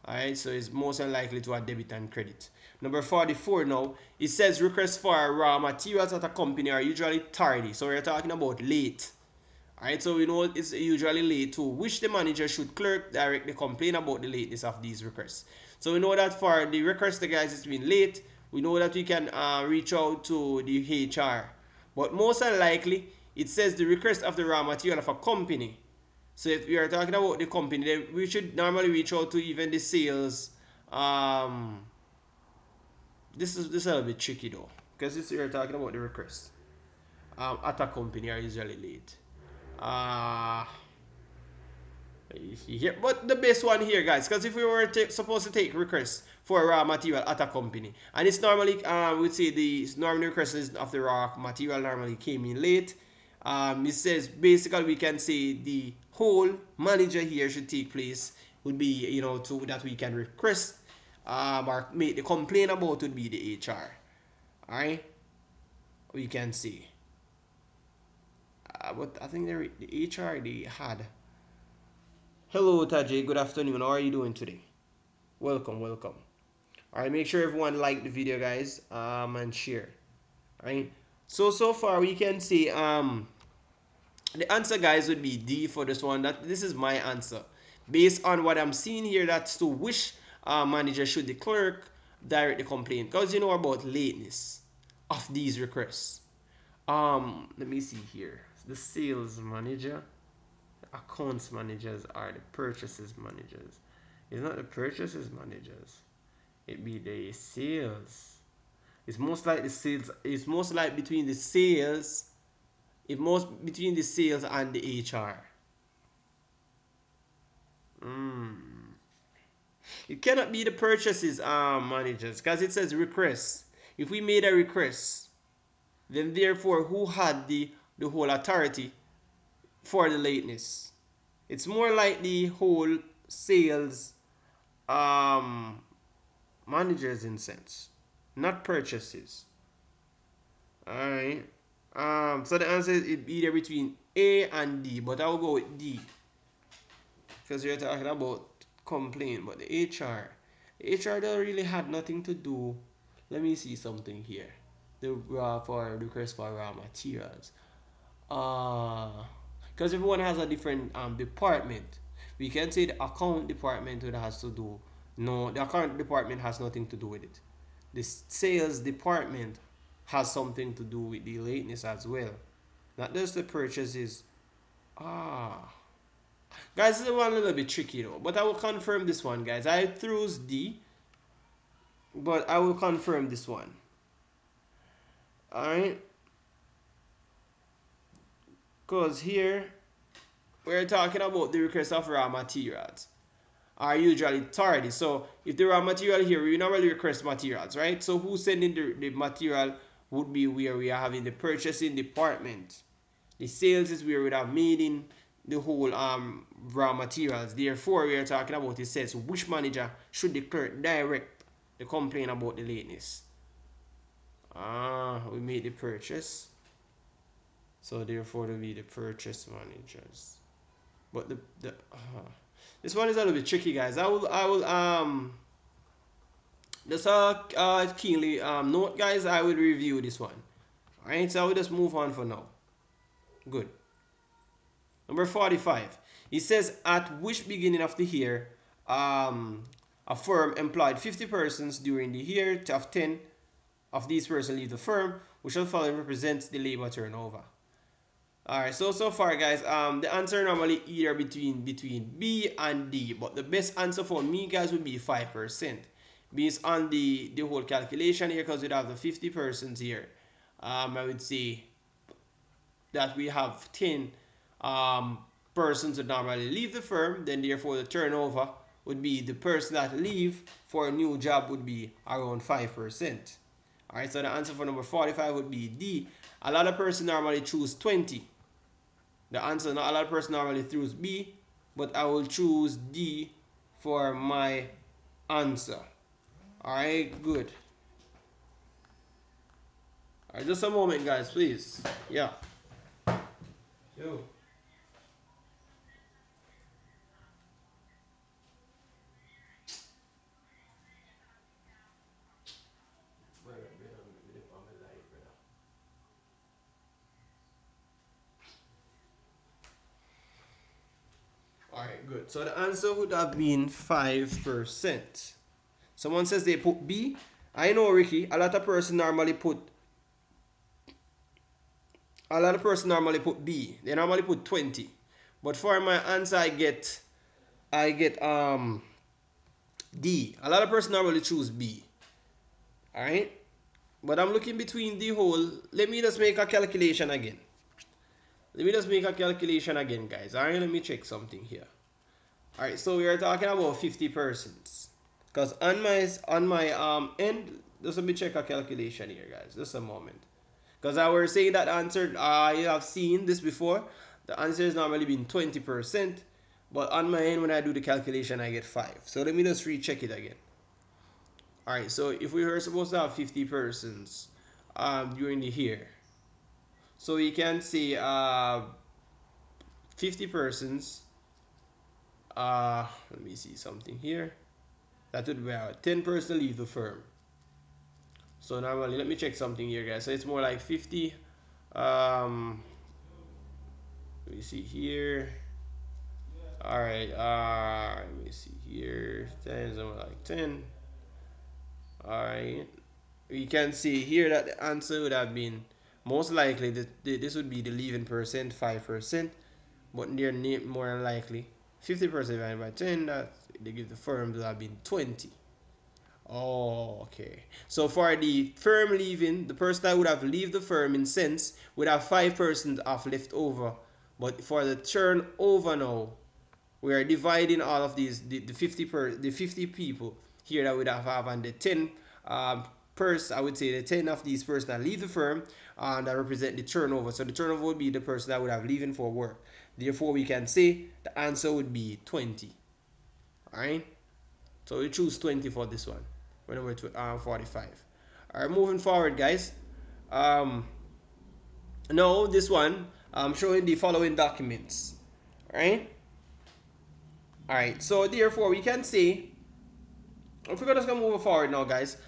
Alright, so it's most unlikely to have debit and credit. Number 44 now, it says requests for raw materials at a company are usually tardy. So we're talking about late. Alright, so we know it's usually late to which the manager should clerk directly complain about the lateness of these requests. So we know that for the request, the guys, it's been late. We know that we can reach out to the HR. But most unlikely, it says the request of the raw material of a company. So if we are talking about the company, then we should normally reach out to even the sales. This is a little bit tricky though, because we are talking about the request. At a company are usually late. Yeah, but the best one here, guys, because if we were supposed to take requests for raw material at a company, and it's normally, we'd say the normally requests of the raw material normally came in late. It says basically we can say the whole manager here should take place would be, you know, to that we can request or make the complaint about would be the HR. All right, we can see. But I think the HR they had. Hello, Tajay. Good afternoon. How are you doing today? Welcome, welcome. All right, make sure everyone like the video, guys, and share. All right. So far we can see the answer, guys, would be D for this one. That this is my answer, based on what I'm seeing here. That's to which manager should the clerk direct the complaint, because you know about lateness of these requests. Let me see here. The sales manager. Accounts managers are the purchases managers. It's not the purchases managers. It be the sales. It's most like the sales. It's most like between the sales. It most between the sales and the HR. It cannot be the purchases managers, because it says request. If we made a request, then therefore who had the whole authority for the lateness? It's more like the whole sales managers in sense, not purchases. Alright. So the answer is either between A and D, but I will go with D, because we're talking about complaint. But the HR don't really had nothing to do. Let me see something here. The for request for raw materials. Because everyone has a different department. We can say the account department would has to do. No, the account department has nothing to do with it. The sales department has something to do with the lateness as well. Not just the purchases. Guys, this is one a little bit tricky though, but I will confirm this one, guys. I chose D, but I will confirm this one. Alright. Because here we're talking about the request of raw materials are usually tardy. So if the raw material here, we normally request materials, right? So who's sending the material would be where we are having the purchasing department. The sales is where we have meeting the whole raw materials. Therefore, we are talking about it says which manager should declare direct the complaint about the lateness. We made the purchase. So therefore, it will be the purchase managers. But this one is a little bit tricky, guys. I will just keenly note, guys. I will review this one. All right, so I will just move on for now. Good. Number 45. It says at which beginning of the year a firm employed 50 persons during the year of 10 of these persons leave the firm, which shall follow represents the labor turnover. Alright, so far, guys, the answer normally either between B and D, but the best answer for me, guys, would be 5%. Based on the whole calculation here, because we have the 50 persons here, I would say that we have 10 persons that normally leave the firm, then therefore the turnover would be the person that leave for a new job would be around 5%. Alright, so the answer for number 45 would be D. A lot of persons normally choose 20. The answer, not a lot of persons normally choose B, but I will choose D for my answer. Alright, good. Alright, just a moment, guys, please. Yeah. Yo. Alright, good. So the answer would have been 5%. Someone says they put B. I know, Ricky, a lot of person normally put B. They normally put 20. But for my answer I get D. A lot of person normally choose B. Alright? But I'm looking between the whole. Let me just make a calculation again. Guys. Alright, let me check something here. Alright, so we are talking about 50 persons. Because on my end, just let me check a calculation here, guys. Just a moment. Because I was saying that answer, I have seen this before. The answer has normally been 20%. But on my end, when I do the calculation, I get 5. So let me just recheck it again. Alright, so if we were supposed to have 50 persons during the year, so we can say 50 persons. Let me see something here. That would be 10 persons leave the firm. So normally, let me check something here, guys. So it's more like 50. Let me see here. Alright, let me see here. 10 is like 10. Alright. We can see here that the answer would have been most likely this would be the leaving percent, 5%. But they're more than likely 50% divided by 10, that they give the firm to have been 20. Oh, okay. So for the firm leaving, the person that would have leave the firm in sense would have 5% of left over. But for the turnover now, we are dividing all of these the 50 people here that would have and the 10 I would say the 10 of these persons that leave the firm that represent the turnover. So the turnover would be the person that would have leaving for work. Therefore, we can say the answer would be 20. Alright? So we choose 20 for this one. Number 45. Alright, moving forward, guys. Now this one, I'm showing the following documents. Alright? Alright, so therefore we can say, if we're just gonna move forward now, guys.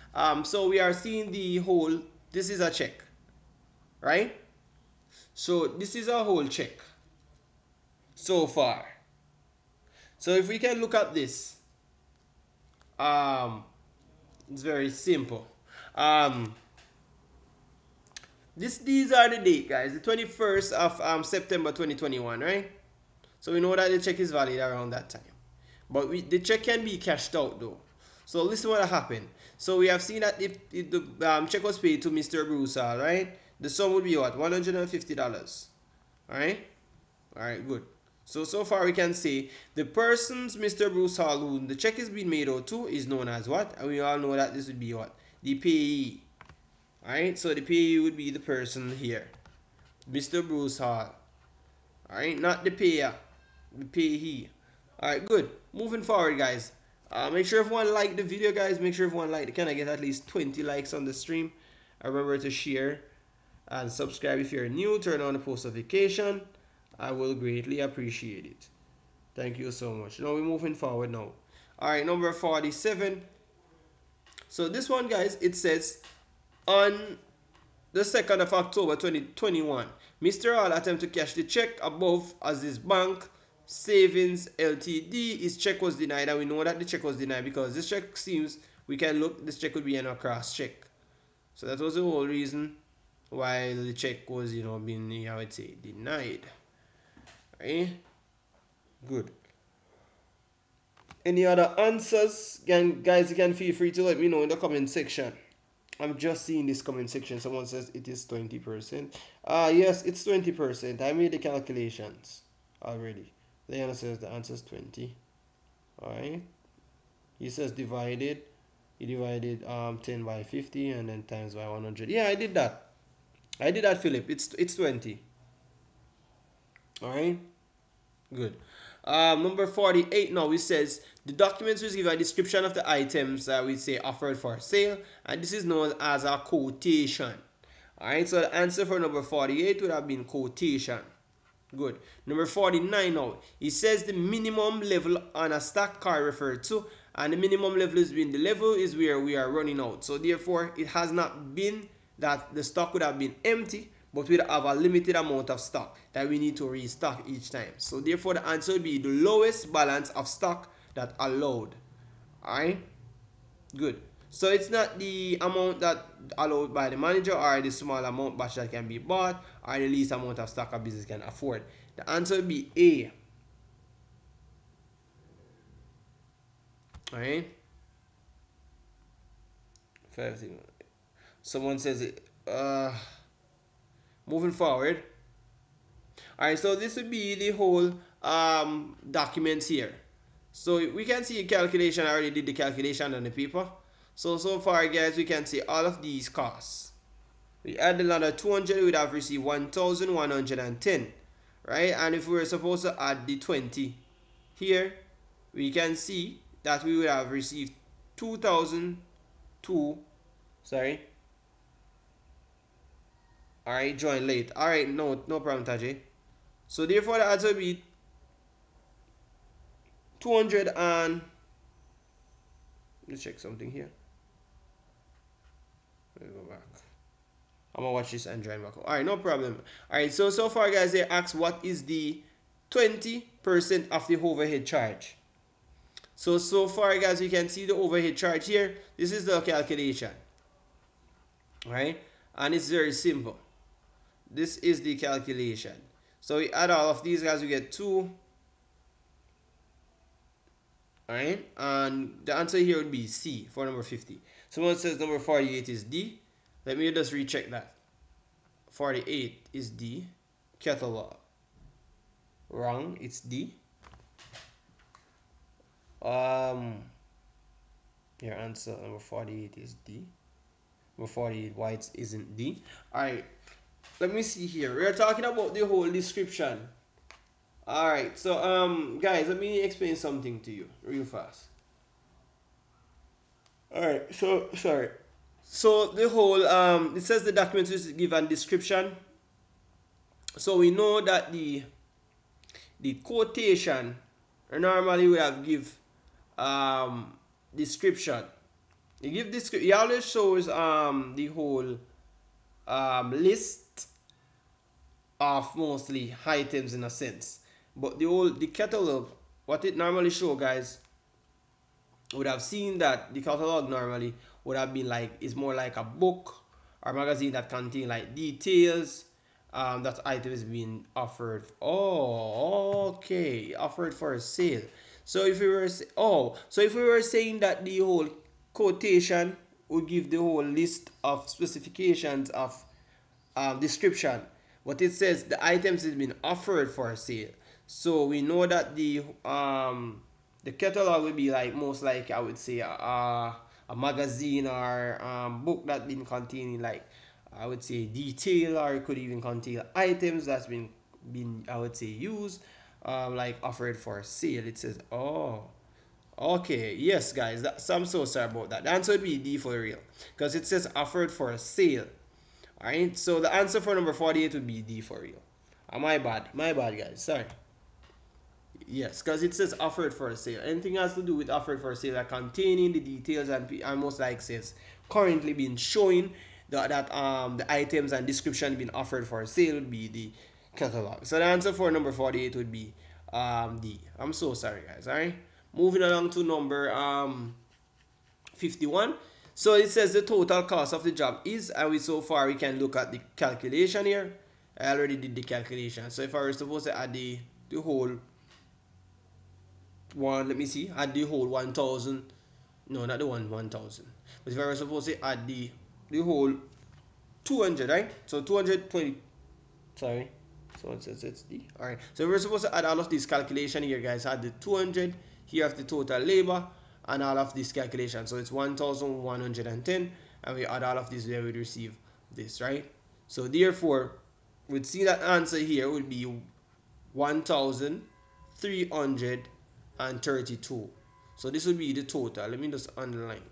So we are seeing the whole, this is a check. Right? So this is a whole check so far. So if we can look at this, it's very simple. These are the date, guys. The 21st of September 2021, right? So we know that the check is valid around that time. But the check can be cashed out though. So listen what happened. So we have seen that if the check was paid to Mr. Broussard, right? The sum would be what? $150. All right. All right. Good. So far we can say the persons Mr. Bruce Hall who the check is being made out to is known as what? And we all know that this would be what? The payee. All right. So the payee would be the person here, Mr. Bruce Hall. All right. Not the payer, the payee. All right. Good. Moving forward, guys. Make sure everyone like the video, guys. Make sure everyone like. Can I get at least 20 likes on the stream? Remember to share and subscribe if you're new. Turn on the post notification. I will greatly appreciate it. Thank you so much. Now we're moving forward now. All right, number 47. So this one, guys, it says on the 2nd of October 2021, Mr. Hall attempted to cash the check above as his bank savings Ltd. His check was denied, and we know that the check was denied because this check seems we can look. This check could be a cross check. So that was the whole reason why the check was, being, I would say, denied. Right? Good. Any other answers? Guys, you can feel free to let me know in the comment section. I'm just seeing this comment section. Someone says it is 20%. Yes, it's 20%. I made the calculations already. Leona says the answer is 20. Alright. He says divided. He divided 10 by 50 and then times by 100. Yeah, I did that. Philip. It's 20. Alright. Good. Number 48 now, it says the documents will give a description of the items we say offered for sale, and this is known as a quotation. Alright, so the answer for number 48 would have been quotation. Good. Number 49 now, it says the minimum level on a stock car referred to, and the minimum level is being the level is where we are running out. So therefore, it has not been that the stock would have been empty, but we have a limited amount of stock that we need to restock each time. So therefore, the answer would be the lowest balance of stock that allowed. Alright? Good. So it's not the amount that allowed by the manager or the small amount batch that can be bought or the least amount of stock a business can afford. The answer would be A. Alright? Someone says it. Moving forward. Alright, so this would be the whole documents here. So we can see a calculation. I already did the calculation on the paper. So far, guys, we can see all of these costs. We add another 200, we would have received 1,110, right? And if we were supposed to add the 20 here, we can see that we would have received 2,002, sorry. Alright, join late. Alright, no problem, Tajay. So therefore, the answer would be 200 and, let's check something here. Let me go back. I'm gonna watch this and join back. Alright, no problem. Alright, so far, guys, they asked what is the 20% of the overhead charge. So far, guys, you can see the overhead charge here. This is the calculation. Alright, and it's very simple. This is the calculation. So we add all of these, guys, we get 2. Alright, and the answer here would be C for number 50. Someone says number 48 is D. Let me just recheck that. 48 is D. Catalog. Wrong, it's D. Your answer number 48 is D. Number 48, why it isn't D. Alright, let me see here. We're talking about the whole description. Alright, so guys, let me explain something to you real fast. Alright, so sorry. So the whole it says the document is given description. So we know that the quotation normally we have give description. You give description. It always shows the whole list of mostly items in a sense. But the catalog, what it normally show, guys, would have seen that the catalog normally would have been like, is more like a book or magazine that contain like details that item is being offered. Oh, okay, offered for sale. So if we were saying that the whole quotation would give the whole list of specifications of description, but it says the items has been offered for sale. So we know that the catalog will be like most like I would say a magazine or book that been containing like I would say detail, or it could even contain items that's been I would say used, like offered for sale. It says, oh, okay, yes, guys. So I'm so sorry about that. The answer would be D for real, because it says offered for sale. All right. So the answer for number 48 would be D for real. My bad, guys. Sorry. Yes, because it says offered for sale. Anything has to do with offered for sale, like containing the details and most like says currently being showing that the items and description being offered for sale would be the catalog. So the answer for number 48 would be D. I'm so sorry, guys. All right. Moving along to number 51. So it says the total cost of the job is, and we so far we can look at the calculation here. I already did the calculation. So if I were supposed to add the whole one, let me see, add the whole 1000, no, not the 1000, but if I were supposed to add the whole 200, right? So 220, sorry, so it says it's D. All right, so we're supposed to add all of this calculation here, guys. Add the 200 here of the total labor and all of this calculation, so it's 1110, and we add all of this, we would receive this, right? So therefore we'd see that answer here would be 1332. So this would be the total. Let me just underline.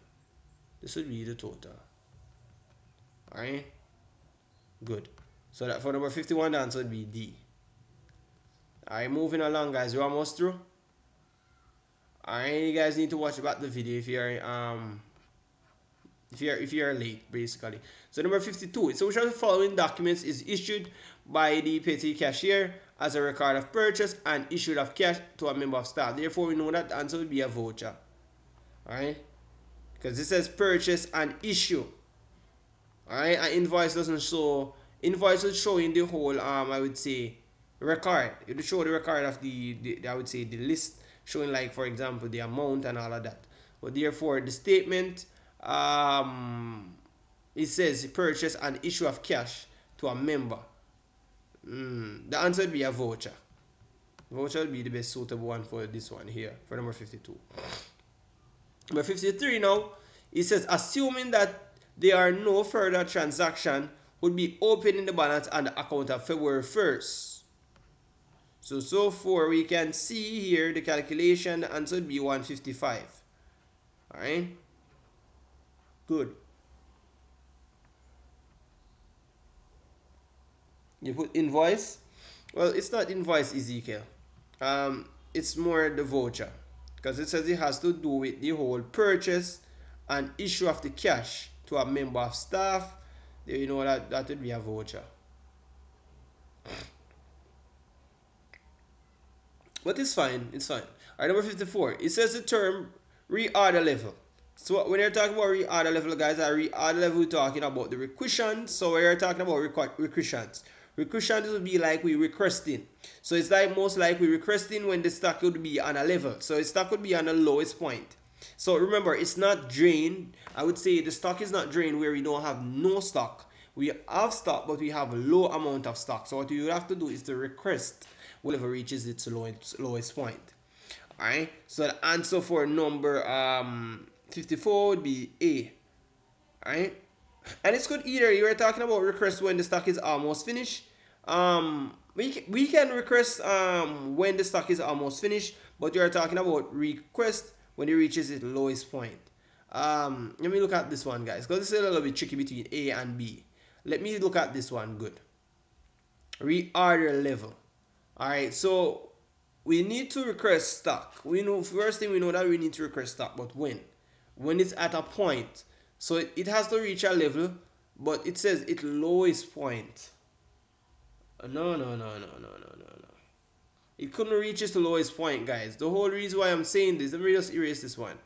This would be the total. All right. Good. So that for number 51, the answer would be D. All right. Moving along, guys. We're almost through. All right. You guys need to watch back the video if you're late, basically. So number 52. So which of the following documents is issued by the petty cashier as a record of purchase and issued of cash to a member of staff? Therefore, we know that the answer would be a voucher. Alright? Because it says purchase and issue. Alright? An invoice doesn't show. Invoice is showing the whole, I would say, record. It will show the record of the I would say, the list, showing like, for example, the amount and all of that. But therefore, the statement, it says purchase and issue of cash to a member. The answer would be a voucher. Voucher would be the best suitable one for this one here, for number 52. Number 53 now, it says assuming that there are no further transaction would be open in the balance and the account of February 1st. So far we can see here the calculation, the answer would be 155. Alright? Good. You put invoice. Well, it's not invoice, Ezekiel. It's more the voucher, because it says it has to do with the whole purchase and issue of the cash to a member of staff. You know that would be a voucher. But it's fine. It's fine. Alright, number 54. It says the term reorder level. So when you're talking about reorder level, guys, at reorder level, we're talking about the requisitions. So when you're talking about requisitions, requisitions would be like we requesting. So it's like most likely requesting when the stock would be on a level. So the stock would be on the lowest point. So remember, it's not drained. I would say the stock is not drained where we don't have no stock. We have stock, but we have a low amount of stock. So what you have to do is to request whatever reaches its lowest point. Alright, so the answer for number 54 would be A. Alright, and it's good either you're talking about request when the stock is almost finished. We can request when the stock is almost finished, but you're talking about request when it reaches its lowest point. Let me look at this one, guys, because it's a little bit tricky between A and B. Let me look at this one. Good. Reorder level. Alright, so we need to request stock. We know, first thing we know that we need to request stock, but when? When it's at a point. So it has to reach a level, but it says its lowest point. No. It couldn't reach its lowest point, guys. The whole reason why I'm saying this, let me just erase this one.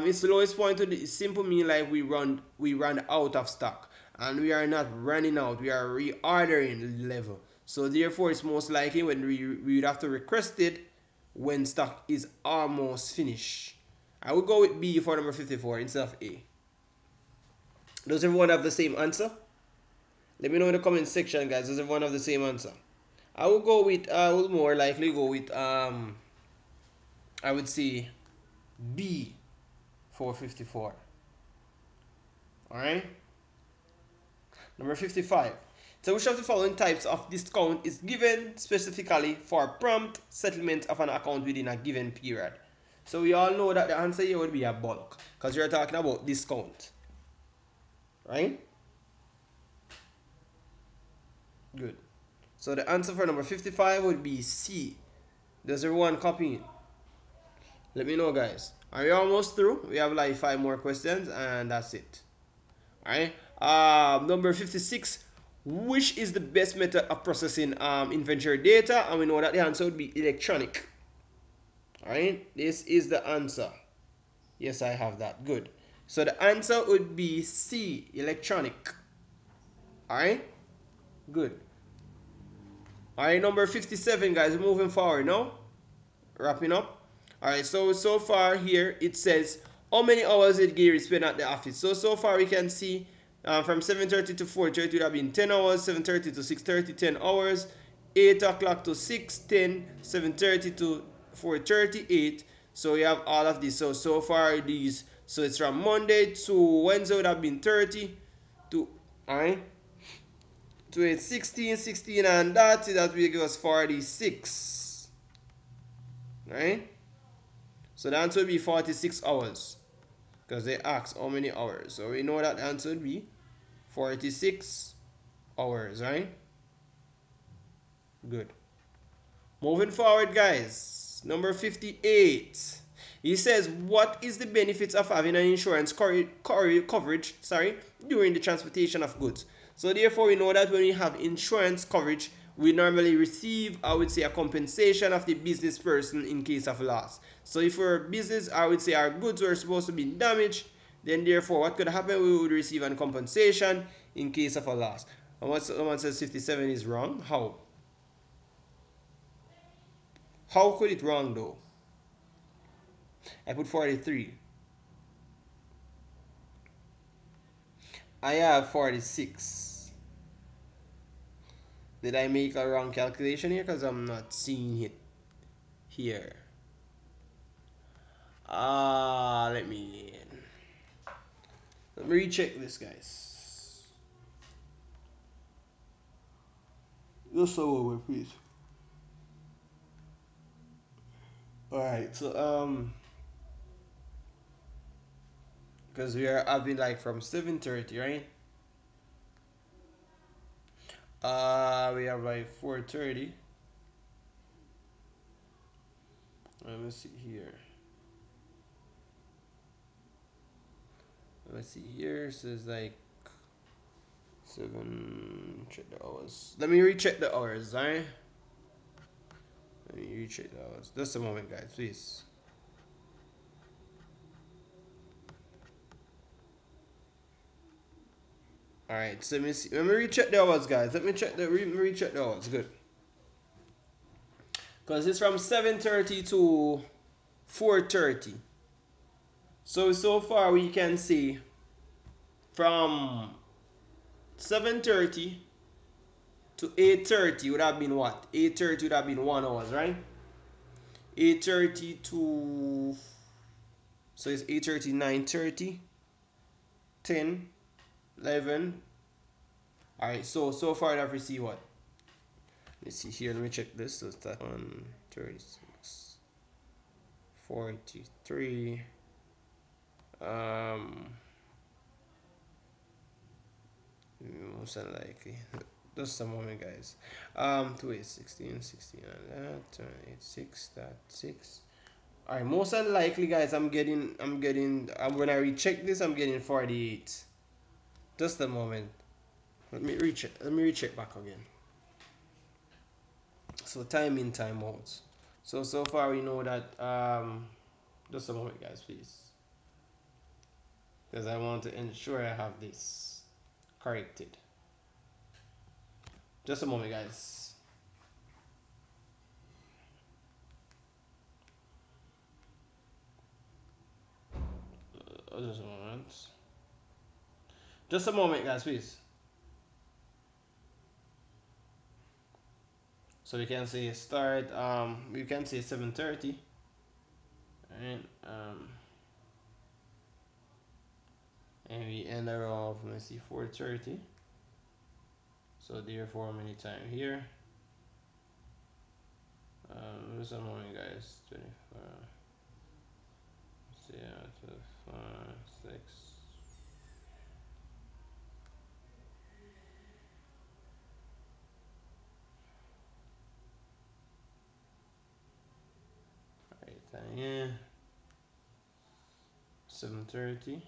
Its lowest point would simply mean like we run out of stock, and we are not running out. We are reordering level. So therefore, it's most likely when we would have to request it when stock is almost finished. I would go with B for number 54 instead of A. Does everyone have the same answer? Let me know in the comment section, guys. Does everyone have the same answer? I will go with, I will more likely go with, I would say B, 454. Alright? Number 55. So which of the following types of discount is given specifically for prompt settlement of an account within a given period? So we all know that the answer here would be a bulk, because you're talking about discount. Right? Good. So the answer for number 55 would be C. Does everyone copy? Let me know, guys. Are we almost through? We have like 5 more questions and that's it. Alright. Number 56. Which is the best method of processing inventory data? And we know that the answer would be electronic. Alright. This is the answer. Yes, I have that. Good. So the answer would be C, electronic. Alright. Good. Alright, number 57, guys. Moving forward now. Wrapping up. Alright, so far here it says how many hours did Gary spend at the office. So far we can see from 7:30 to 4:30 would have been 10 hours, 7:30 to 6:30, 10 hours, 8 o'clock to 6, 10, 7:30 to 4:30, 8. So we have all of this. So far these, so it's from Monday to Wednesday would have been 30 to, alright, to 8, 16, 16, and that will give us 46. Right? So the answer would be 46 hours. Because they asked how many hours. So we know that the answer would be 46 hours, right? Good. Moving forward, guys. Number 58. He says, what is the benefits of having an insurance coverage during the transportation of goods? So therefore, we know that when we have insurance coverage, we normally receive, I would say, a compensation of the business person in case of loss. So if our business, I would say, our goods were supposed to be damaged, then therefore, what could happen? We would receive a compensation in case of a loss. And someone says 57 is wrong. How? How could it wrong though? I put 43. I have 46. Did I make a wrong calculation here? Because I'm not seeing it here. Let me recheck this, guys. Just so over, please. Alright, so because we are having like from 7:30, right? We have like 4:30. Let me see here. Let's see here. So it's like 7. Check the hours. Let me recheck the hours, alright? Let me recheck the hours. Just a moment, guys, please. Alright, so let me see. Let me recheck the hours, guys. Let me recheck the hours. Good. Because it's from 7:30 to 4:30. So far we can see from 7:30 to 8:30 would have been what? 8:30 would have been 1 hour, right? 8:30 to, so it's 8:30, 9:30, 10, 11. Alright, so far I've received what? Let's see here, let me check this. So it's that 36, 43. Most unlikely. Just a moment, guys. 2, 8, 16, 16, and that, 8, 6, that, 6. Alright, most unlikely, guys, I'm getting, when I recheck this, I'm getting 48. Just a moment. Let me recheck back again. So time in, time out. So far we know that, just a moment, guys, please. Because I want to ensure I have this corrected. Just a moment, guys. Just a moment. Just a moment, guys, please. So we can say start, we can say 7:30, right? And we end around, let's see, 4:30. So therefore, many time here. What's the morning, guys? 24. See, 5, 6. Right, yeah. 7:30.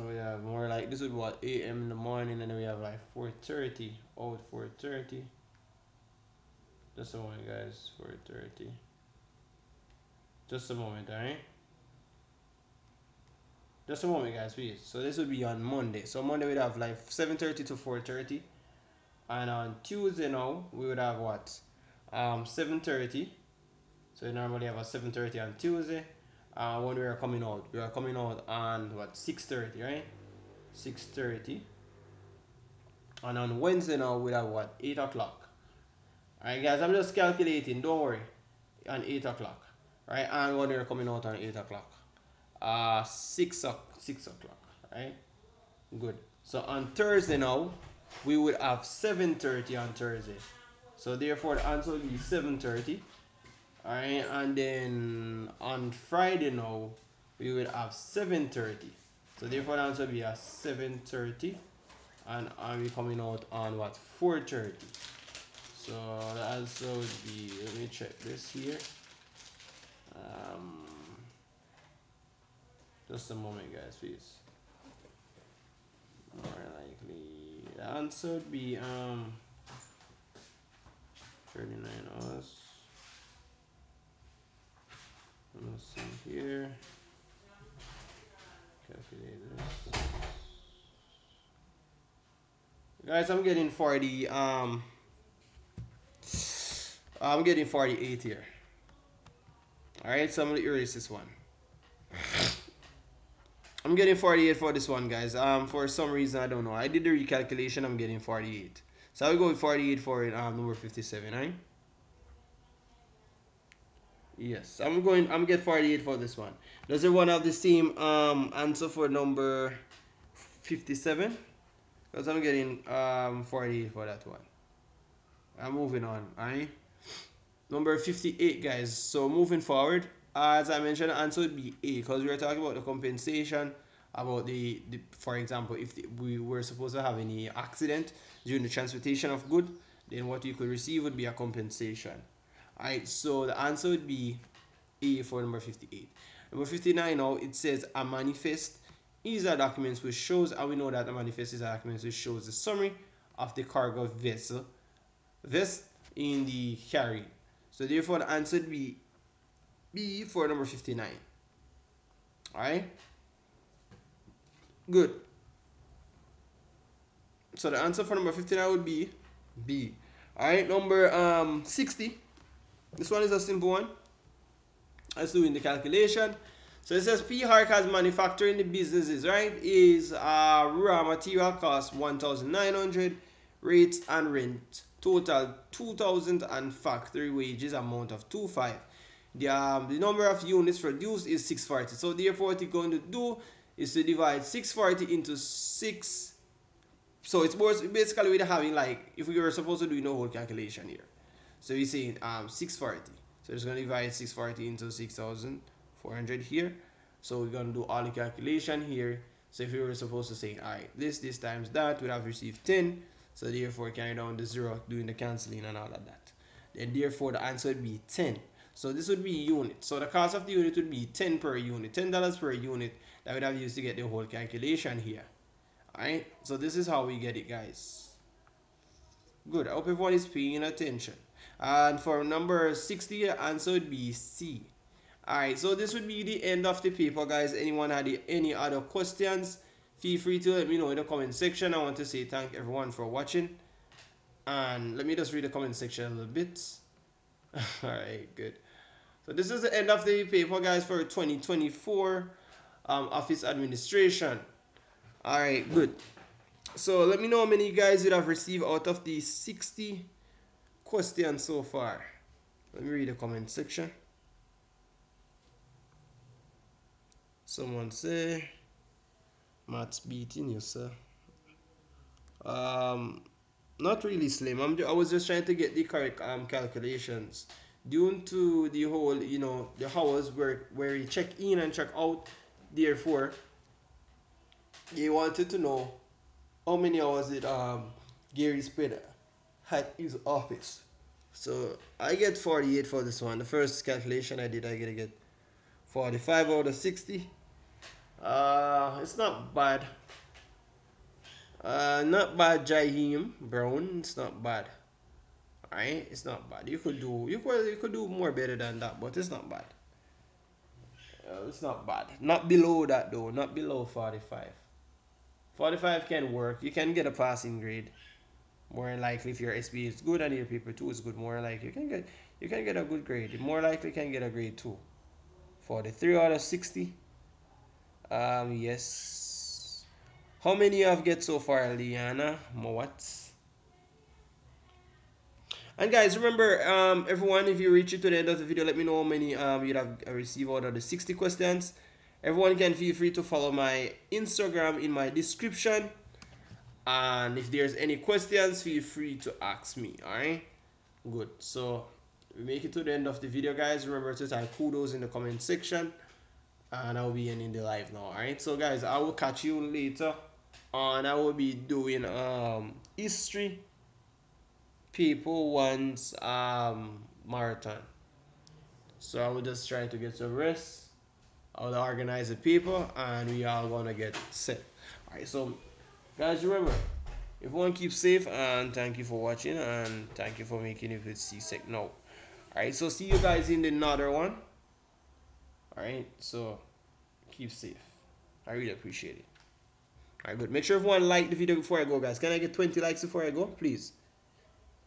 We have more like this would be what, a.m. in the morning, and then we have like 4:30. Out 4:30. Just a moment, guys. 4:30. Just a moment, alright? Just a moment, guys, please. So this would be on Monday. So Monday we'd have like 7:30 to 4:30, and on Tuesday now we would have what, 7:30. So we normally have a 7:30 on Tuesday. When we are coming out on what, 6:30, right? 6:30. And on Wednesday now we have what, 8 o'clock. Alright, guys, I'm just calculating. Don't worry. On 8 o'clock, right? And when we are coming out on 8 o'clock, 6 o'clock, right? Good. So on Thursday now, we would have 7:30 on Thursday. So therefore the answer will be 7:30. Alright, and then on Friday now, we would have 7:30. So therefore the answer will be a 7:30. And are we coming out on what? 4:30. So the answer would be, let me check this here. Just a moment, guys, please. More likely, the answer would be 39 hours. Let's see here. Calculate this. Guys, I'm getting 48 here. Alright, so I'm gonna erase this one. I'm getting 48 for this one, guys. For some reason, I don't know. I did the recalculation. I'm getting 48. So I'll go with 48 for it. Number 57, right? Yes, I'm get 48 for this one. Does everyone have the same answer for number 57? Because I'm getting 48 for that one. I'm moving on, alright? Number 58, guys. So moving forward, as I mentioned, the answer would be A, because we were talking about the compensation, about the for example, if we were supposed to have any accident during the transportation of good, then what you could receive would be a compensation. Alright, so the answer would be A for number 58. Number 59 now, it says a manifest is a document which shows, and we know that a manifest is a document which shows the summary of the cargo vessel in the carry. So therefore the answer would be B for number 59. Alright? Good. So the answer for number 59 would be B. Alright, number 60. This one is a simple one. Let's do in the calculation. So it says P Harkas manufacturing the businesses, right? Is raw material cost 1,900, rates and rent total 2,000, and factory wages amount of 25. The number of units produced is 640. So therefore what you're going to do is to divide 640 into 6. So it's more basically we're having like, if we were supposed to do the whole calculation here. So we're saying 640. So it's going to divide 640 into 6,400 here. So we're going to do all the calculation here. So if we were supposed to say, alright, this times that, we'd have received 10. So therefore carry down the 0, doing the cancelling and all of that. Then therefore the answer would be 10. So this would be unit. So the cost of the unit would be 10 per unit, $10 per unit that would have used to get the whole calculation here. Alright, so this is how we get it, guys. Good, I hope everyone is paying attention. And for number 60, the answer would be C. Alright, so this would be the end of the paper, guys. Anyone had any other questions? Feel free to let me know in the comment section. I want to say thank everyone for watching. And let me just read the comment section a little bit. Alright, good. So this is the end of the paper, guys, for 2024 office administration. Alright, good. So let me know how many guys you have received out of the 60 questions so far. Let me read the comment section. Someone say, Matt's beating you, sir. Um, Not really slim. I was just trying to get the correct calculations. Due to the whole, the hours where you check in and check out, therefore, you wanted to know how many hours did Gary spend at his office. So I get 48 for this one. The first calculation I did, I get 45 out of 60. It's not bad. Not bad, Jaheim Brown. It's not bad. Alright, it's not bad. You could do more better than that, but it's not bad. It's not bad. Not below that though. Not below 45. 45 can work. You can get a passing grade. More likely if your SB is good and your paper 2 is good, more likely you can get a good grade. You more likely can get a grade 2. 43 out of 60. Yes. How many you have get so far, Liana? Mowat? And guys, remember, everyone, if you reach it to the end of the video, let me know how many you'd have received out of the 60 questions. Everyone can feel free to follow my Instagram in my description. And if there's any questions, feel free to ask me. Alright? Good. So we make it to the end of the video, guys. Remember to type kudos in the comment section. And I will be ending the live now. Alright? So guys, I will catch you later. And I will be doing history people wants marathon. So I will just try to get some rest. I will organize the people and we are gonna get set. Alright, so guys, remember, everyone keep safe and thank you for watching and thank you for making it with Csec now. Alright, so see you guys in another one. Alright, so keep safe. I really appreciate it. Alright, good. Make sure everyone like the video before I go, guys. Can I get 20 likes before I go? Please.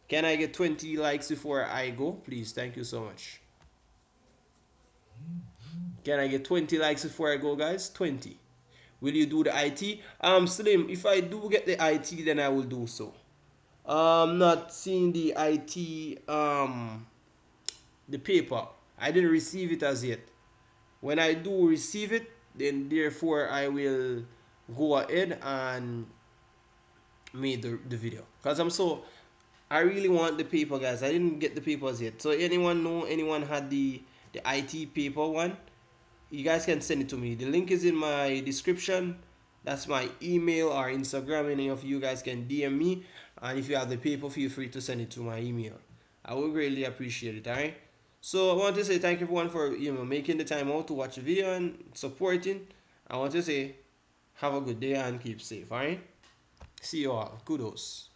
Can I get 20 likes before I go? Please. Thank you so much. Can I get 20 likes before I go, guys? 20. Will you do the IT? Slim, if I do get the IT, then I will do so. Not seeing the IT, the paper. I didn't receive it as yet. When I do receive it, then therefore I will go ahead and make the video. Because I really want the paper, guys. I didn't get the papers yet. So anyone had the IT paper one? You guys can send it to me. The link is in my description. That's my email or Instagram. Any of you guys can DM me. And if you have the paper, feel free to send it to my email. I would greatly appreciate it. Alright. So I want to say thank you everyone for making the time out to watch the video and supporting. I want to say have a good day and keep safe. Alright. See you all. Kudos.